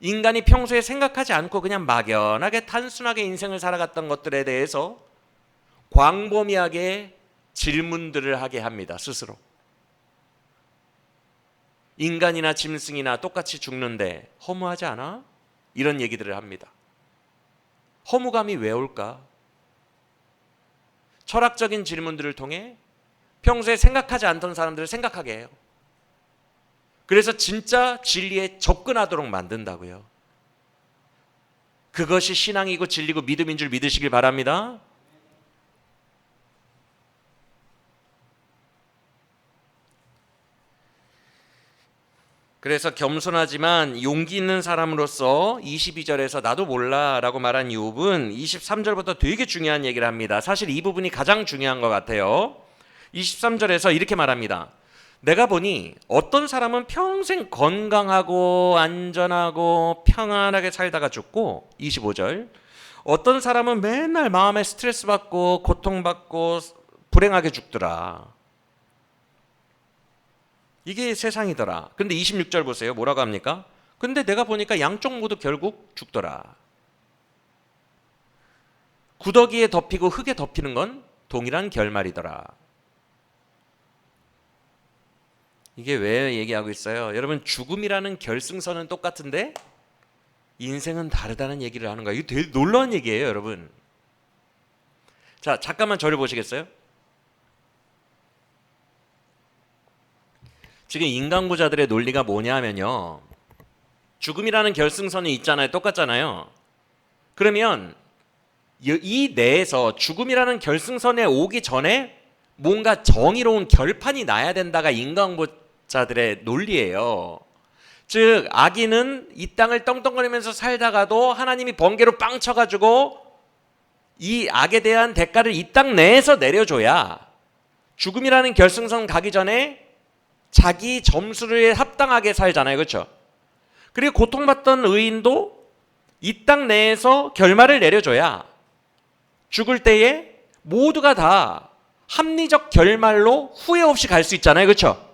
인간이 평소에 생각하지 않고 그냥 막연하게 단순하게 인생을 살아갔던 것들에 대해서 광범위하게 질문들을 하게 합니다. 스스로. 인간이나 짐승이나 똑같이 죽는데 허무하지 않아? 이런 얘기들을 합니다. 허무감이 왜 올까? 철학적인 질문들을 통해 평소에 생각하지 않던 사람들을 생각하게 해요. 그래서 진짜 진리에 접근하도록 만든다고요. 그것이 신앙이고 진리고 믿음인 줄 믿으시길 바랍니다. 그래서 겸손하지만 용기 있는 사람으로서 22절에서 나도 몰라 라고 말한 욥은 23절부터 되게 중요한 얘기를 합니다. 사실 이 부분이 가장 중요한 것 같아요. 23절에서 이렇게 말합니다. 내가 보니 어떤 사람은 평생 건강하고 안전하고 평안하게 살다가 죽고, 25절, 어떤 사람은 맨날 마음에 스트레스 받고 고통받고 불행하게 죽더라. 이게 세상이더라. 근데 26절 보세요. 뭐라고 합니까? 근데 내가 보니까 양쪽 모두 결국 죽더라. 구더기에 덮이고 흙에 덮이는 건 동일한 결말이더라. 이게 왜 얘기하고 있어요? 여러분, 죽음이라는 결승선은 똑같은데 인생은 다르다는 얘기를 하는 거예요. 이거 되게 놀라운 얘기예요, 여러분. 자, 잠깐만 저를 보시겠어요? 지금 인간부자들의 논리가 뭐냐 하면요, 죽음이라는 결승선이 있잖아요. 똑같잖아요. 그러면 이 내에서 죽음이라는 결승선에 오기 전에 뭔가 정의로운 결판이 나야 된다가 인간부자들의 논리예요. 즉 악인은 이 땅을 떵떵거리면서 살다가도 하나님이 번개로 빵 쳐가지고 이 악에 대한 대가를 이 땅 내에서 내려줘야 죽음이라는 결승선 가기 전에 자기 점수를 합당하게 살잖아요. 그렇죠? 그리고 고통받던 의인도 이 땅 내에서 결말을 내려줘야 죽을 때에 모두가 다 합리적 결말로 후회 없이 갈 수 있잖아요. 그렇죠?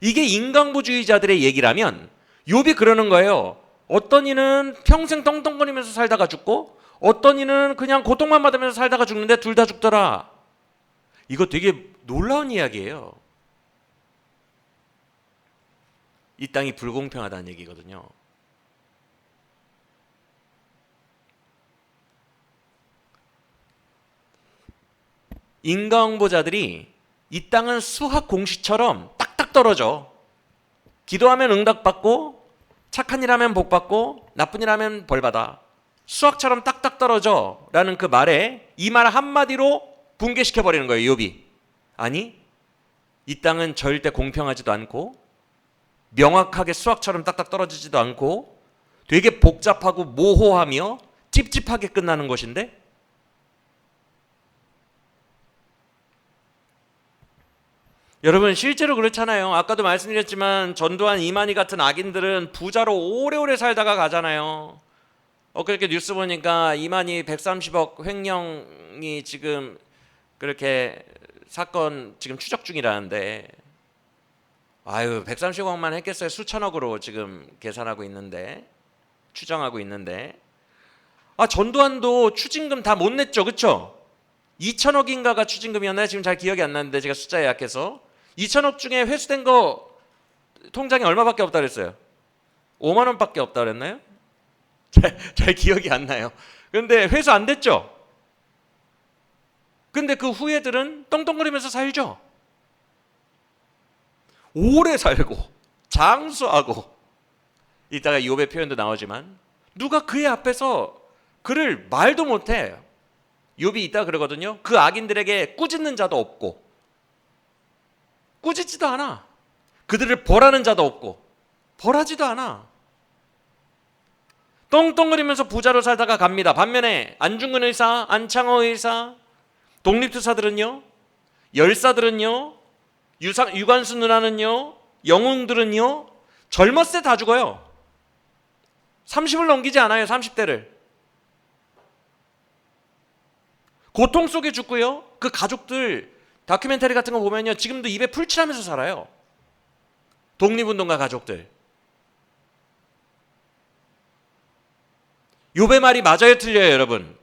이게 인간부주의자들의 얘기라면 욥이 그러는 거예요. 어떤 이는 평생 떵떵거리면서 살다가 죽고 어떤 이는 그냥 고통만 받으면서 살다가 죽는데 둘 다 죽더라. 이거 되게 놀라운 이야기예요. 이 땅이 불공평하다는 얘기거든요. 인과응보자들이 이 땅은 수학 공식처럼 딱딱 떨어져. 기도하면 응답받고 착한 일 하면 복받고 나쁜 일 하면 벌받아. 수학처럼 딱딱 떨어져 라는 그 말에 이 말 한마디로 붕괴시켜버리는 거예요. 욥이. 아니, 이 땅은 절대 공평하지도 않고 명확하게 수학처럼 딱딱 떨어지지도 않고 되게 복잡하고 모호하며 찝찝하게 끝나는 것인데, 여러분 실제로 그렇잖아요. 아까도 말씀드렸지만 전두환, 이만희 같은 악인들은 부자로 오래오래 살다가 가잖아요. 그렇게 뉴스 보니까 이만희 130억 횡령이 지금 그렇게 사건 지금 추적 중이라는데, 아유 130억만 했겠어요. 수천억으로 지금 계산하고 있는데, 추정하고 있는데, 전두환도 추징금 다 못 냈죠. 그렇죠? 2천억인가가 추징금이었나요? 지금 잘 기억이 안 나는데 제가 숫자에 약해서 2천억 중에 회수된 거 통장에 얼마밖에 없다 그랬어요? 5만 원밖에 없다 그랬나요? 잘 기억이 안 나요. 그런데 회수 안 됐죠? 근데 그 후예들은 떵떵거리면서 살죠. 오래 살고 장수하고, 이따가 욥의 표현도 나오지만 누가 그의 앞에서 그를 말도 못해. 욥이 이따 그러거든요. 그 악인들에게 꾸짖는 자도 없고 꾸짖지도 않아. 그들을 벌하는 자도 없고 벌하지도 않아. 떵떵거리면서 부자로 살다가 갑니다. 반면에 안중근 의사, 안창호 의사, 독립투사들은요, 열사들은요, 유관순 누나는요, 영웅들은요, 젊었을 때 다 죽어요. 30을 넘기지 않아요. 30대를. 고통 속에 죽고요. 그 가족들 다큐멘터리 같은 거 보면요, 지금도 입에 풀칠하면서 살아요. 독립운동가 가족들. 욥의 말이 맞아요, 틀려요, 여러분?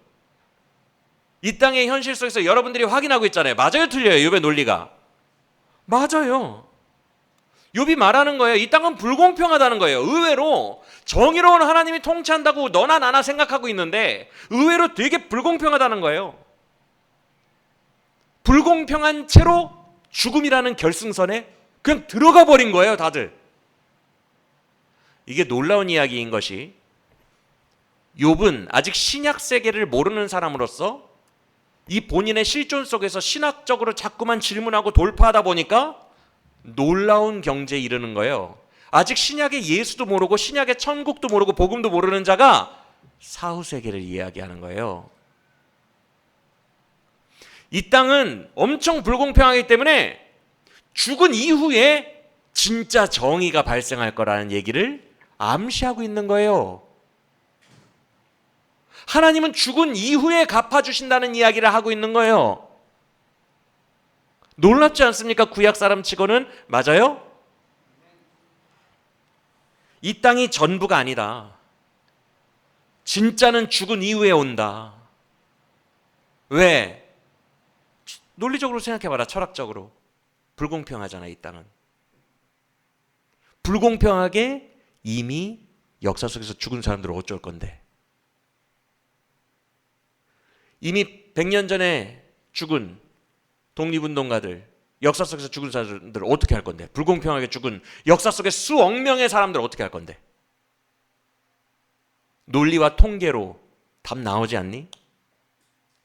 이 땅의 현실 속에서 여러분들이 확인하고 있잖아요. 맞아요, 틀려요, 욥의 논리가? 맞아요. 욥이 말하는 거예요. 이 땅은 불공평하다는 거예요. 의외로 정의로운 하나님이 통치한다고 너나 나나 생각하고 있는데 의외로 되게 불공평하다는 거예요. 불공평한 채로 죽음이라는 결승선에 그냥 들어가 버린 거예요, 다들. 이게 놀라운 이야기인 것이, 욥은 아직 신약 세계를 모르는 사람으로서 이 본인의 실존 속에서 신학적으로 자꾸만 질문하고 돌파하다 보니까 놀라운 경지에 이르는 거예요. 아직 신약의 예수도 모르고 신약의 천국도 모르고 복음도 모르는 자가 사후 세계를 이야기하는 거예요. 이 땅은 엄청 불공평하기 때문에 죽은 이후에 진짜 정의가 발생할 거라는 얘기를 암시하고 있는 거예요. 하나님은 죽은 이후에 갚아주신다는 이야기를 하고 있는 거예요. 놀랍지 않습니까? 구약 사람 치고는. 맞아요? 이 땅이 전부가 아니다. 진짜는 죽은 이후에 온다. 왜? 논리적으로 생각해봐라. 철학적으로. 불공평하잖아, 이 땅은. 불공평하게 이미 역사 속에서 죽은 사람들은 어쩔 건데. 이미 100년 전에 죽은 독립운동가들, 역사 속에서 죽은 사람들 어떻게 할 건데? 불공평하게 죽은 역사 속의 수억 명의 사람들 어떻게 할 건데? 논리와 통계로 답 나오지 않니?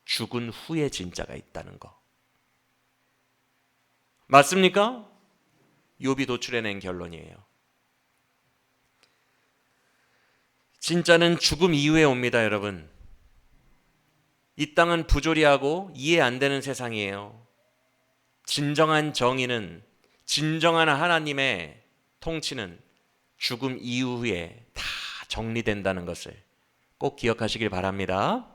죽은 후에 진짜가 있다는 거. 맞습니까? 욥이 도출해낸 결론이에요. 진짜는 죽음 이후에 옵니다, 여러분. 이 땅은 부조리하고 이해 안 되는 세상이에요. 진정한 정의는, 진정한 하나님의 통치는 죽음 이후에 다 정리된다는 것을 꼭 기억하시길 바랍니다.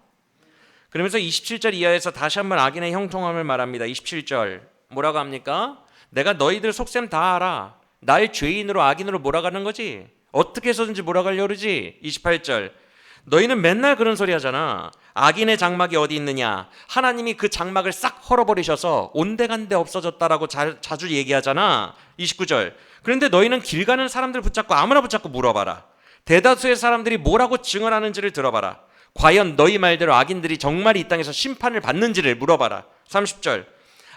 그러면서 27절 이하에서 다시 한번 악인의 형통함을 말합니다. 27절 뭐라고 합니까? 내가 너희들 속셈 다 알아. 날 죄인으로 악인으로 몰아가는 거지. 어떻게 해서든지 몰아가려고 그러지. 28절 너희는 맨날 그런 소리 하잖아. 악인의 장막이 어디 있느냐. 하나님이 그 장막을 싹 헐어버리셔서 온데간데 없어졌다라고 자주 얘기하잖아. 29절 그런데 너희는 길 가는 사람들 붙잡고 아무나 붙잡고 물어봐라. 대다수의 사람들이 뭐라고 증언하는지를 들어봐라. 과연 너희 말대로 악인들이 정말 이 땅에서 심판을 받는지를 물어봐라. 30절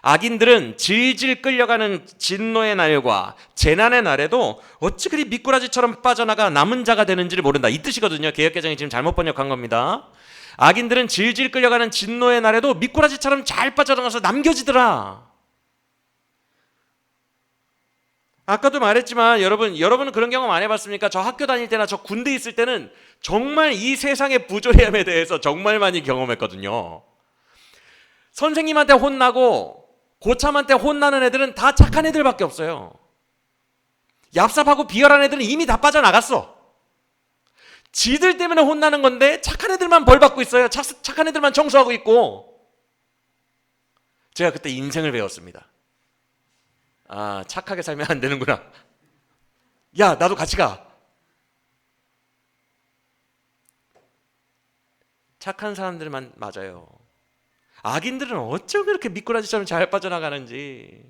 악인들은 질질 끌려가는 진노의 날과 재난의 날에도 어찌 그리 미꾸라지처럼 빠져나가 남은 자가 되는지를 모른다. 이 뜻이거든요. 개역개정이 지금 잘못 번역한 겁니다. 악인들은 질질 끌려가는 진노의 날에도 미꾸라지처럼 잘 빠져나가서 남겨지더라. 아까도 말했지만 여러분은 그런 경험 안 해봤습니까? 저 학교 다닐 때나 저 군대 있을 때는 정말 이 세상의 부조리함에 대해서 정말 많이 경험했거든요. 선생님한테 혼나고 고참한테 혼나는 애들은 다 착한 애들밖에 없어요. 얍삽하고 비열한 애들은 이미 다 빠져나갔어. 지들 때문에 혼나는 건데 착한 애들만 벌 받고 있어요. 착한 애들만 청소하고 있고. 제가 그때 인생을 배웠습니다. 아, 착하게 살면 안 되는구나. 야, 나도 같이 가. 착한 사람들만 맞아요. 악인들은 어쩜 그렇게 미꾸라지처럼 잘 빠져나가는지.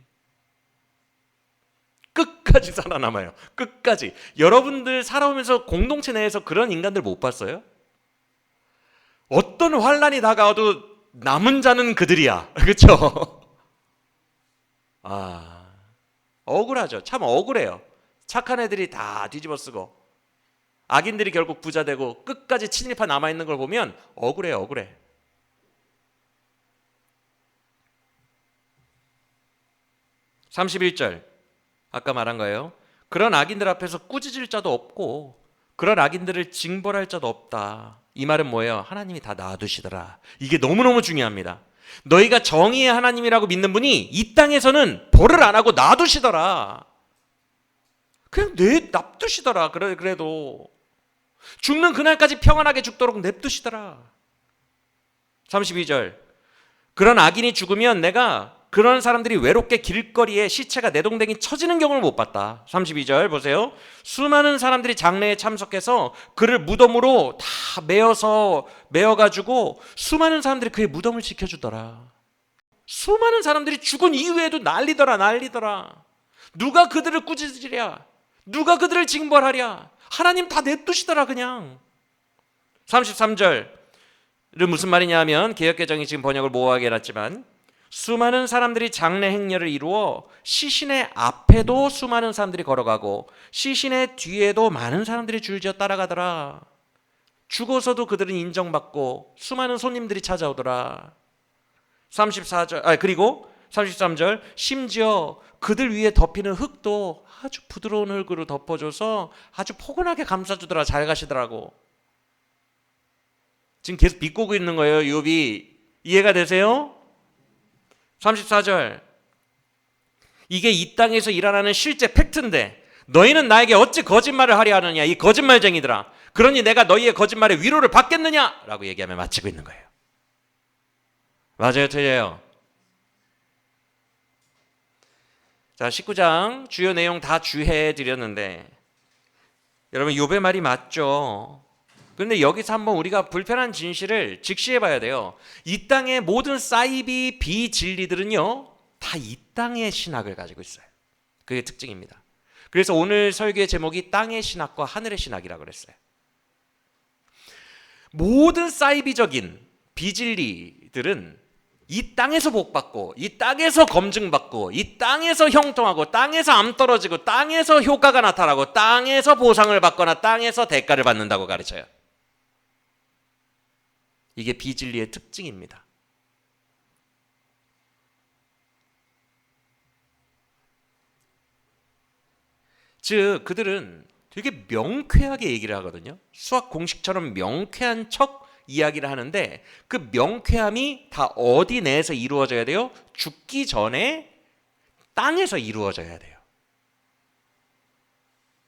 끝까지 살아남아요. 끝까지. 여러분들 살아오면서 공동체 내에서 그런 인간들 못 봤어요? 어떤 환란이 다가와도 남은 자는 그들이야. 그렇죠? 아, 억울하죠. 참 억울해요. 착한 애들이 다 뒤집어쓰고 악인들이 결국 부자 되고 끝까지 친일파 남아있는 걸 보면 억울해요. 억울해. 31절 아까 말한 거예요. 그런 악인들 앞에서 꾸짖을 자도 없고 그런 악인들을 징벌할 자도 없다. 이 말은 뭐예요? 하나님이 다 놔두시더라. 이게 너무너무 중요합니다. 너희가 정의의 하나님이라고 믿는 분이 이 땅에서는 벌을 안 하고 놔두시더라. 그냥 냅두시더라. 그래도 죽는 그날까지 평안하게 죽도록 냅두시더라. 32절 그런 악인이 죽으면 내가 그런 사람들이 외롭게 길거리에 시체가 내동댕이 쳐지는 경우를 못 봤다. 32절 보세요. 수많은 사람들이 장례에 참석해서 그를 무덤으로 다 메어가지고 수많은 사람들이 그의 무덤을 지켜주더라. 수많은 사람들이 죽은 이후에도 난리더라. 누가 그들을 꾸짖으랴? 누가 그들을 징벌하랴? 하나님 다 냅두시더라 그냥. 33절은 무슨 말이냐 하면 개역개정이 지금 번역을 모호하게 해놨지만 수많은 사람들이 장례 행렬을 이루어 시신의 앞에도 수많은 사람들이 걸어가고 시신의 뒤에도 많은 사람들이 줄지어 따라가더라. 죽어서도 그들은 인정받고 수많은 손님들이 찾아오더라. 34절 그리고 33절 심지어 그들 위에 덮이는 흙도 아주 부드러운 흙으로 덮어줘서 아주 포근하게 감싸주더라. 잘 가시더라고. 지금 계속 비꼬고 있는 거예요. 욥이. 이해가 되세요? 34절 이게 이 땅에서 일어나는 실제 팩트인데 너희는 나에게 어찌 거짓말을 하려 하느냐 이 거짓말쟁이들아. 그러니 내가 너희의 거짓말에 위로를 받겠느냐 라고 얘기하며 마치고 있는 거예요. 맞아요? 틀려요? 자 19장 주요 내용 다 주해해 드렸는데 여러분 욥의 말이 맞죠? 그런데 여기서 한번 우리가 불편한 진실을 직시해 봐야 돼요. 이 땅의 모든 사이비 비진리들은요 다 이 땅의 신학을 가지고 있어요. 그게 특징입니다. 그래서 오늘 설교의 제목이 땅의 신학과 하늘의 신학이라고 그랬어요. 모든 사이비적인 비진리들은 이 땅에서 복받고, 이 땅에서 검증받고, 이 땅에서 형통하고, 땅에서 암 떨어지고, 땅에서 효과가 나타나고, 땅에서 보상을 받거나 땅에서 대가를 받는다고 가르쳐요. 이게 비진리의 특징입니다. 즉 그들은 되게 명쾌하게 얘기를 하거든요. 수학 공식처럼 명쾌한 척 이야기를 하는데 그 명쾌함이 다 어디 내에서 이루어져야 돼요? 죽기 전에 땅에서 이루어져야 돼요.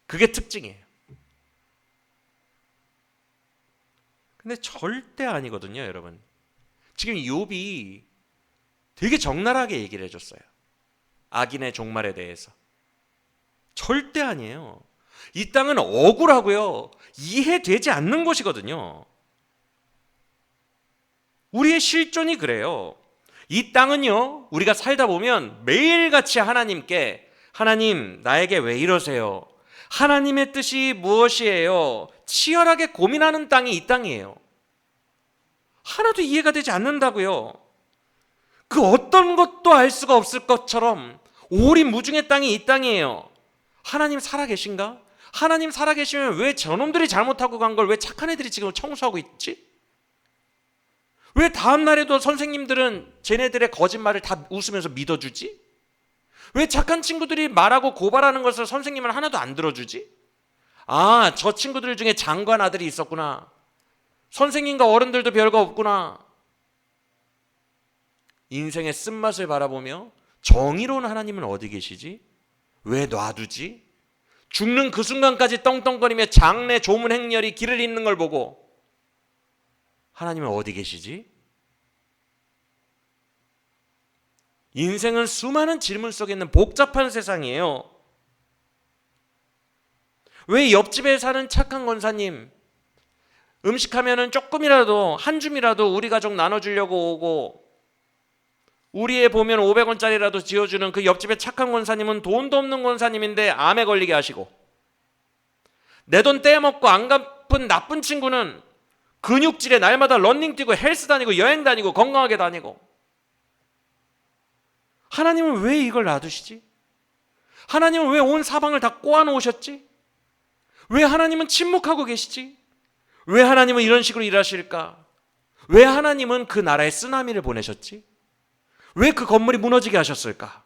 그게 특징이에요. 근데 절대 아니거든요, 여러분. 지금 욥이 되게 적나라하게 얘기를 해줬어요. 악인의 종말에 대해서. 절대 아니에요. 이 땅은 억울하고요, 이해되지 않는 곳이거든요. 우리의 실존이 그래요. 이 땅은요, 우리가 살다 보면 매일같이 하나님께, 하나님 나에게 왜 이러세요? 하나님의 뜻이 무엇이에요? 치열하게 고민하는 땅이 이 땅이에요. 하나도 이해가 되지 않는다고요. 그 어떤 것도 알 수가 없을 것처럼 오리무중의 땅이 이 땅이에요. 하나님 살아계신가? 하나님 살아계시면 왜 저놈들이 잘못하고 간 걸 왜 착한 애들이 지금 청소하고 있지? 왜 다음 날에도 선생님들은 쟤네들의 거짓말을 다 웃으면서 믿어주지? 왜 착한 친구들이 말하고 고발하는 것을 선생님은 하나도 안 들어주지? 아, 저 친구들 중에 장관 아들이 있었구나. 선생님과 어른들도 별거 없구나. 인생의 쓴맛을 바라보며 정의로운 하나님은 어디 계시지? 왜 놔두지? 죽는 그 순간까지 떵떵거리며 장래 조문 행렬이 길을 잇는 걸 보고 하나님은 어디 계시지? 인생은 수많은 질문 속에 있는 복잡한 세상이에요. 왜 옆집에 사는 착한 권사님 음식하면은 조금이라도 한 줌이라도 우리 가족 나눠주려고 오고, 우리 애 보면 500원짜리라도 지어주는 그 옆집의 착한 권사님은 돈도 없는 권사님인데 암에 걸리게 하시고, 내 돈 떼먹고 안 갚은 나쁜 친구는 근육질에 날마다 러닝 뛰고 헬스 다니고 여행 다니고 건강하게 다니고. 하나님은 왜 이걸 놔두시지? 하나님은 왜 온 사방을 다 꼬아놓으셨지? 왜 하나님은 침묵하고 계시지? 왜 하나님은 이런 식으로 일하실까? 왜 하나님은 그 나라에 쓰나미를 보내셨지? 왜 그 건물이 무너지게 하셨을까?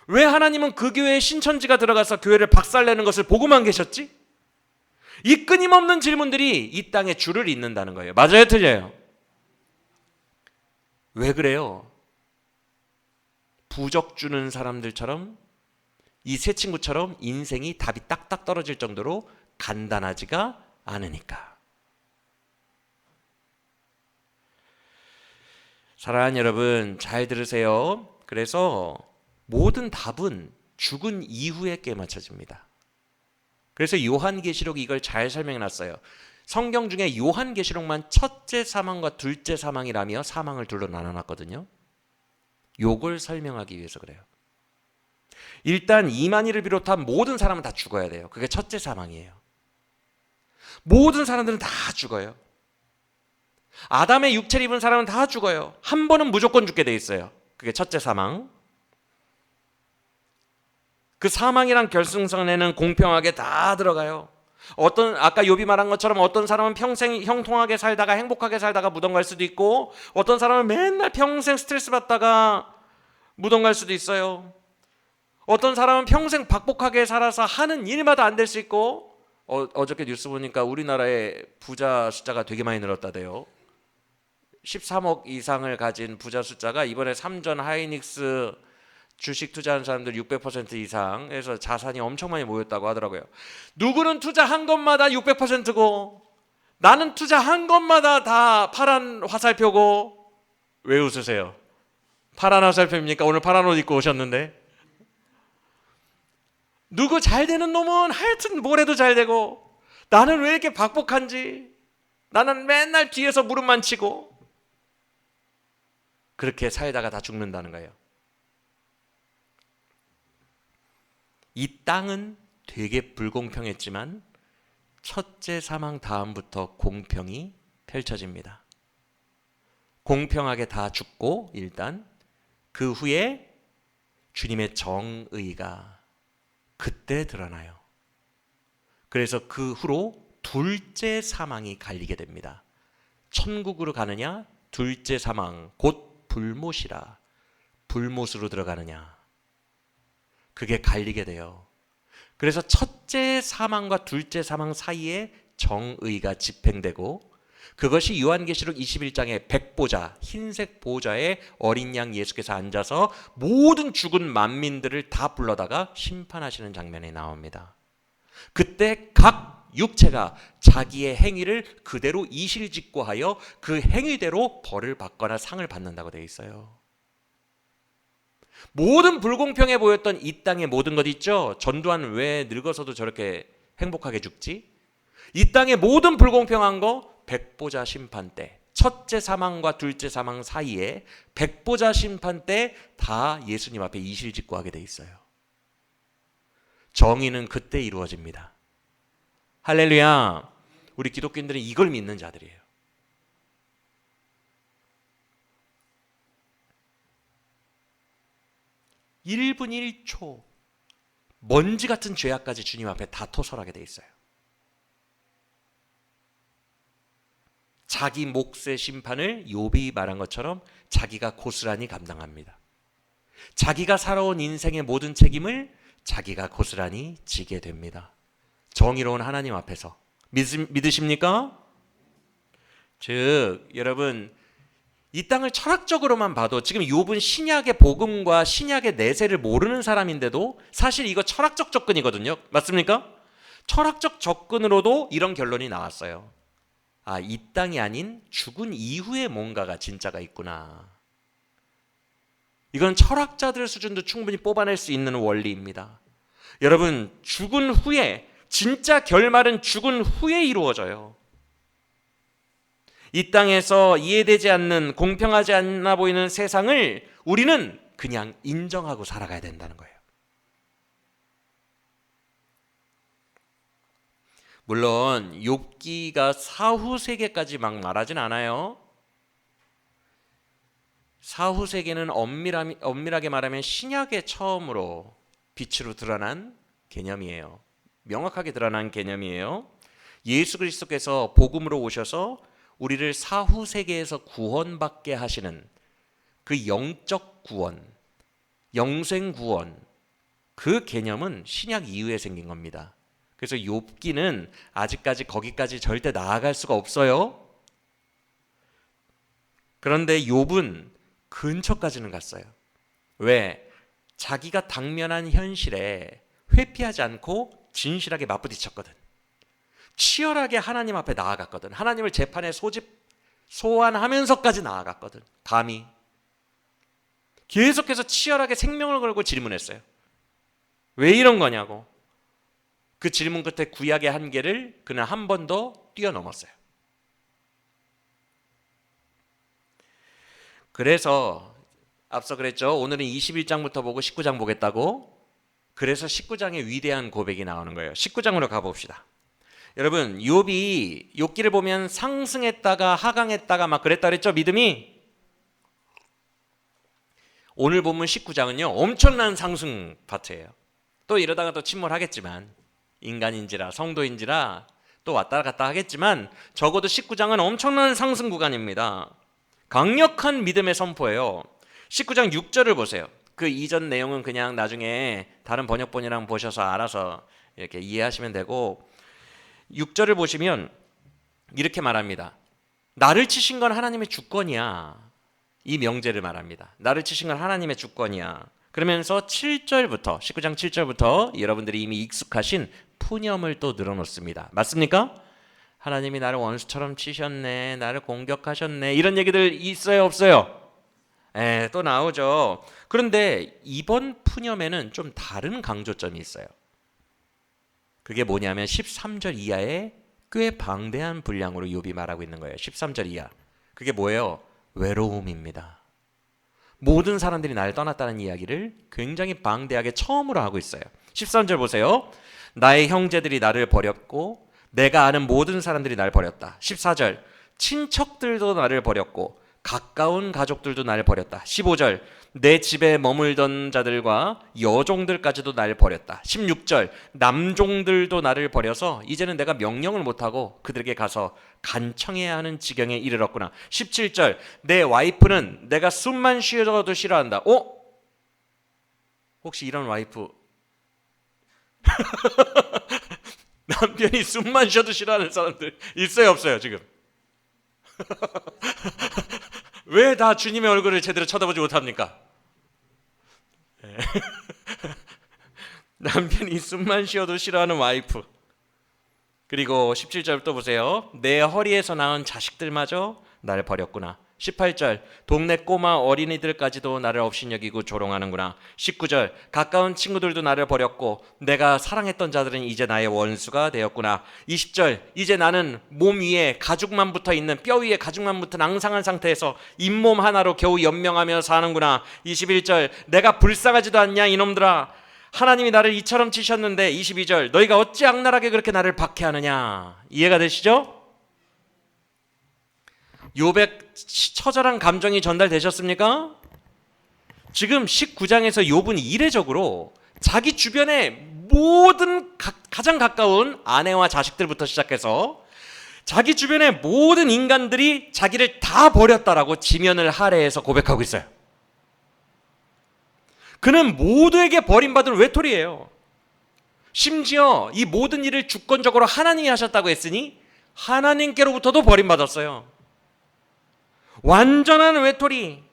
왜 하나님은 그 교회에 신천지가 들어가서 교회를 박살내는 것을 보고만 계셨지? 이 끊임없는 질문들이 이 땅에 줄을 잇는다는 거예요. 맞아요, 틀려요? 왜 그래요? 부적 주는 사람들처럼, 이 세 친구처럼 인생이 답이 딱딱 떨어질 정도로 간단하지가 않으니까. 사랑하는 여러분, 잘 들으세요. 그래서 모든 답은 죽은 이후에 깨맞춰집니다. 그래서 요한계시록이 이걸 잘 설명해놨어요. 성경 중에 요한계시록만 첫째 사망과 둘째 사망이라며 사망을 둘로 나눠놨거든요. 요걸 설명하기 위해서 그래요. 일단 이만희를 비롯한 모든 사람은 다 죽어야 돼요. 그게 첫째 사망이에요. 모든 사람들은 다 죽어요. 아담의 육체를 입은 사람은 다 죽어요. 한 번은 무조건 죽게 돼 있어요. 그게 첫째 사망. 그 사망이란 결승선에는 공평하게 다 들어가요. 아까 욥이 말한 것처럼 어떤 사람은 평생 형통하게 살다가 행복하게 살다가 무덤 갈 수도 있고, 어떤 사람은 맨날 평생 스트레스 받다가 무덤 갈 수도 있어요. 어떤 사람은 평생 박복하게 살아서 하는 일마다 안 될 수 있고, 어저께 뉴스 보니까 우리나라의 부자 숫자가 되게 많이 늘었다대요. 13억 이상을 가진 부자 숫자가 이번에 삼전 하이닉스 주식 투자하는 사람들 600% 이상 해서 자산이 엄청 많이 모였다고 하더라고요. 누구는 투자한 것마다 600%고 나는 투자한 것마다 다 파란 화살표고. 왜 웃으세요? 파란 화살표입니까? 오늘 파란 옷 입고 오셨는데. 누구 잘 되는 놈은 하여튼 뭘 해도 잘 되고, 나는 왜 이렇게 박복한지, 나는 맨날 뒤에서 무릎만 치고. 그렇게 살다가 다 죽는다는 거예요. 이 땅은 되게 불공평했지만 첫째 사망 다음부터 공평이 펼쳐집니다. 공평하게 다 죽고 일단 그 후에 주님의 정의가 그때 드러나요. 그래서 그 후로 둘째 사망이 갈리게 됩니다. 천국으로 가느냐, 둘째 사망 곧 불못이라 불못으로 들어가느냐, 그게 갈리게 돼요. 그래서 첫째 사망과 둘째 사망 사이에 정의가 집행되고, 그것이 요한계시록 21장의 백보자, 흰색 보좌에 어린 양 예수께서 앉아서 모든 죽은 만민들을 다 불러다가 심판하시는 장면이 나옵니다. 그때 각 육체가 자기의 행위를 그대로 이실직고하여 그 행위대로 벌을 받거나 상을 받는다고 되어 있어요. 모든 불공평해 보였던 이 땅의 모든 것 있죠. 전두환 왜 늙어서도 저렇게 행복하게 죽지? 이 땅의 모든 불공평한 거 백보자 심판 때, 첫째 사망과 둘째 사망 사이에 백보자 심판 때 다 예수님 앞에 이실직고하게 돼 있어요. 정의는 그때 이루어집니다. 할렐루야. 우리 기독교인들은 이걸 믿는 자들이에요. (1분 1초) 먼지 같은 죄악까지 주님 앞에 다 토설하게 돼 있어요. 자기 몫의 심판을 욥이 말한 것처럼 자기가 고스란히 감당합니다. 자기가 살아온 인생의 모든 책임을 자기가 고스란히 지게 됩니다. 정의로운 하나님 앞에서. 믿으십니까? 즉 여러분, 이 땅을 철학적으로만 봐도 지금 욥은 신약의 복음과 신약의 내세를 모르는 사람인데도 사실 이거 철학적 접근이거든요. 맞습니까? 철학적 접근으로도 이런 결론이 나왔어요. 아, 이 땅이 아닌 죽은 이후에 뭔가가 진짜가 있구나. 이건 철학자들 수준도 충분히 뽑아낼 수 있는 원리입니다. 여러분, 죽은 후에, 진짜 결말은 죽은 후에 이루어져요. 이 땅에서 이해되지 않는, 공평하지 않아 보이는 세상을 우리는 그냥 인정하고 살아가야 된다는 거예요. 물론 욥기가 사후 세계까지 막 말하진 않아요. 사후 세계는 엄밀하게 말하면 신약의 처음으로 빛으로 드러난 개념이에요. 명확하게 드러난 개념이에요. 예수 그리스도께서 복음으로 오셔서 우리를 사후 세계에서 구원받게 하시는 그 영적 구원, 영생 구원, 그 개념은 신약 이후에 생긴 겁니다. 그래서 욥기는 아직까지 거기까지 절대 나아갈 수가 없어요. 그런데 욥은 근처까지는 갔어요. 왜? 자기가 당면한 현실에 회피하지 않고 진실하게 맞부딪혔거든. 치열하게 하나님 앞에 나아갔거든. 하나님을 재판에 소환하면서까지 나아갔거든. 감히 계속해서 치열하게 생명을 걸고 질문했어요. 왜 이런 거냐고. 그 질문 끝에 구약의 한계를 그는 한 번 더 뛰어넘었어요. 그래서 앞서 그랬죠. 오늘은 21장부터 보고 19장 보겠다고. 그래서 19장의 위대한 고백이 나오는 거예요. 19장으로 가봅시다. 여러분, 욥이 욥기를 보면 상승했다가 하강했다가 막 그랬다 그랬죠. 믿음이. 오늘 본문 19장은요 엄청난 상승 파트예요. 또 이러다가 또 침몰하겠지만, 인간인지라 성도인지라 또 왔다 갔다 하겠지만 적어도 19장은 엄청난 상승 구간입니다. 강력한 믿음의 선포예요. 19장 6절을 보세요. 그 이전 내용은 그냥 나중에 다른 번역본이랑 보셔서 알아서 이렇게 이해하시면 되고, 6절을 보시면 이렇게 말합니다. 나를 치신 건 하나님의 주권이야. 이 명제를 말합니다. 나를 치신 건 하나님의 주권이야. 그러면서 7절부터 19장 7절부터 여러분들이 이미 익숙하신 푸념을 또 늘어놓습니다. 맞습니까? 하나님이 나를 원수처럼 치셨네, 나를 공격하셨네, 이런 얘기들 있어요 없어요? 또 나오죠. 그런데 이번 푸념에는 좀 다른 강조점이 있어요. 그게 뭐냐면 13절 이하에 꽤 방대한 분량으로 욥이 말하고 있는 거예요. 13절 이하. 그게 뭐예요? 외로움입니다. 모든 사람들이 나를 떠났다는 이야기를 굉장히 방대하게 처음으로 하고 있어요. 13절 보세요. 나의 형제들이 나를 버렸고 내가 아는 모든 사람들이 나를 버렸다. 14절 친척들도 나를 버렸고 가까운 가족들도 날 버렸다. 15절 내 집에 머물던 자들과 여종들까지도 날 버렸다. 16절 남종들도 나를 버려서 이제는 내가 명령을 못하고 그들에게 가서 간청해야 하는 지경에 이르렀구나. 17절 내 와이프는 내가 숨만 쉬어도 싫어한다. 혹시 이런 와이프 남편이 숨만 쉬어도 싫어하는 사람들 있어요 없어요 지금? 왜 다 주님의 얼굴을 제대로 쳐다보지 못합니까? 네. 남편이 숨만 쉬어도 싫어하는 와이프. 그리고 17절 또 보세요. 내 허리에서 낳은 자식들마저 나를 버렸구나. 18절 동네 꼬마 어린이들까지도 나를 업신여기고 조롱하는구나. 19절 가까운 친구들도 나를 버렸고 내가 사랑했던 자들은 이제 나의 원수가 되었구나. 20절 이제 나는 몸 위에 가죽만 붙어있는 뼈 위에 가죽만 붙은 앙상한 상태에서 잇몸 하나로 겨우 연명하며 사는구나. 21절 내가 불쌍하지도 않냐 이놈들아, 하나님이 나를 이처럼 치셨는데. 22절 너희가 어찌 악랄하게 그렇게 나를 박해하느냐. 이해가 되시죠? 욥의 처절한 감정이 전달되셨습니까? 지금 19장에서 욥은 이례적으로 자기 주변의 모든 가장 가까운 아내와 자식들부터 시작해서 자기 주변의 모든 인간들이 자기를 다 버렸다라고 지면을 할애해서 고백하고 있어요. 그는 모두에게 버림받은 외톨이에요. 심지어 이 모든 일을 주권적으로 하나님이 하셨다고 했으니 하나님께로부터도 버림받았어요. 완전한 외톨이.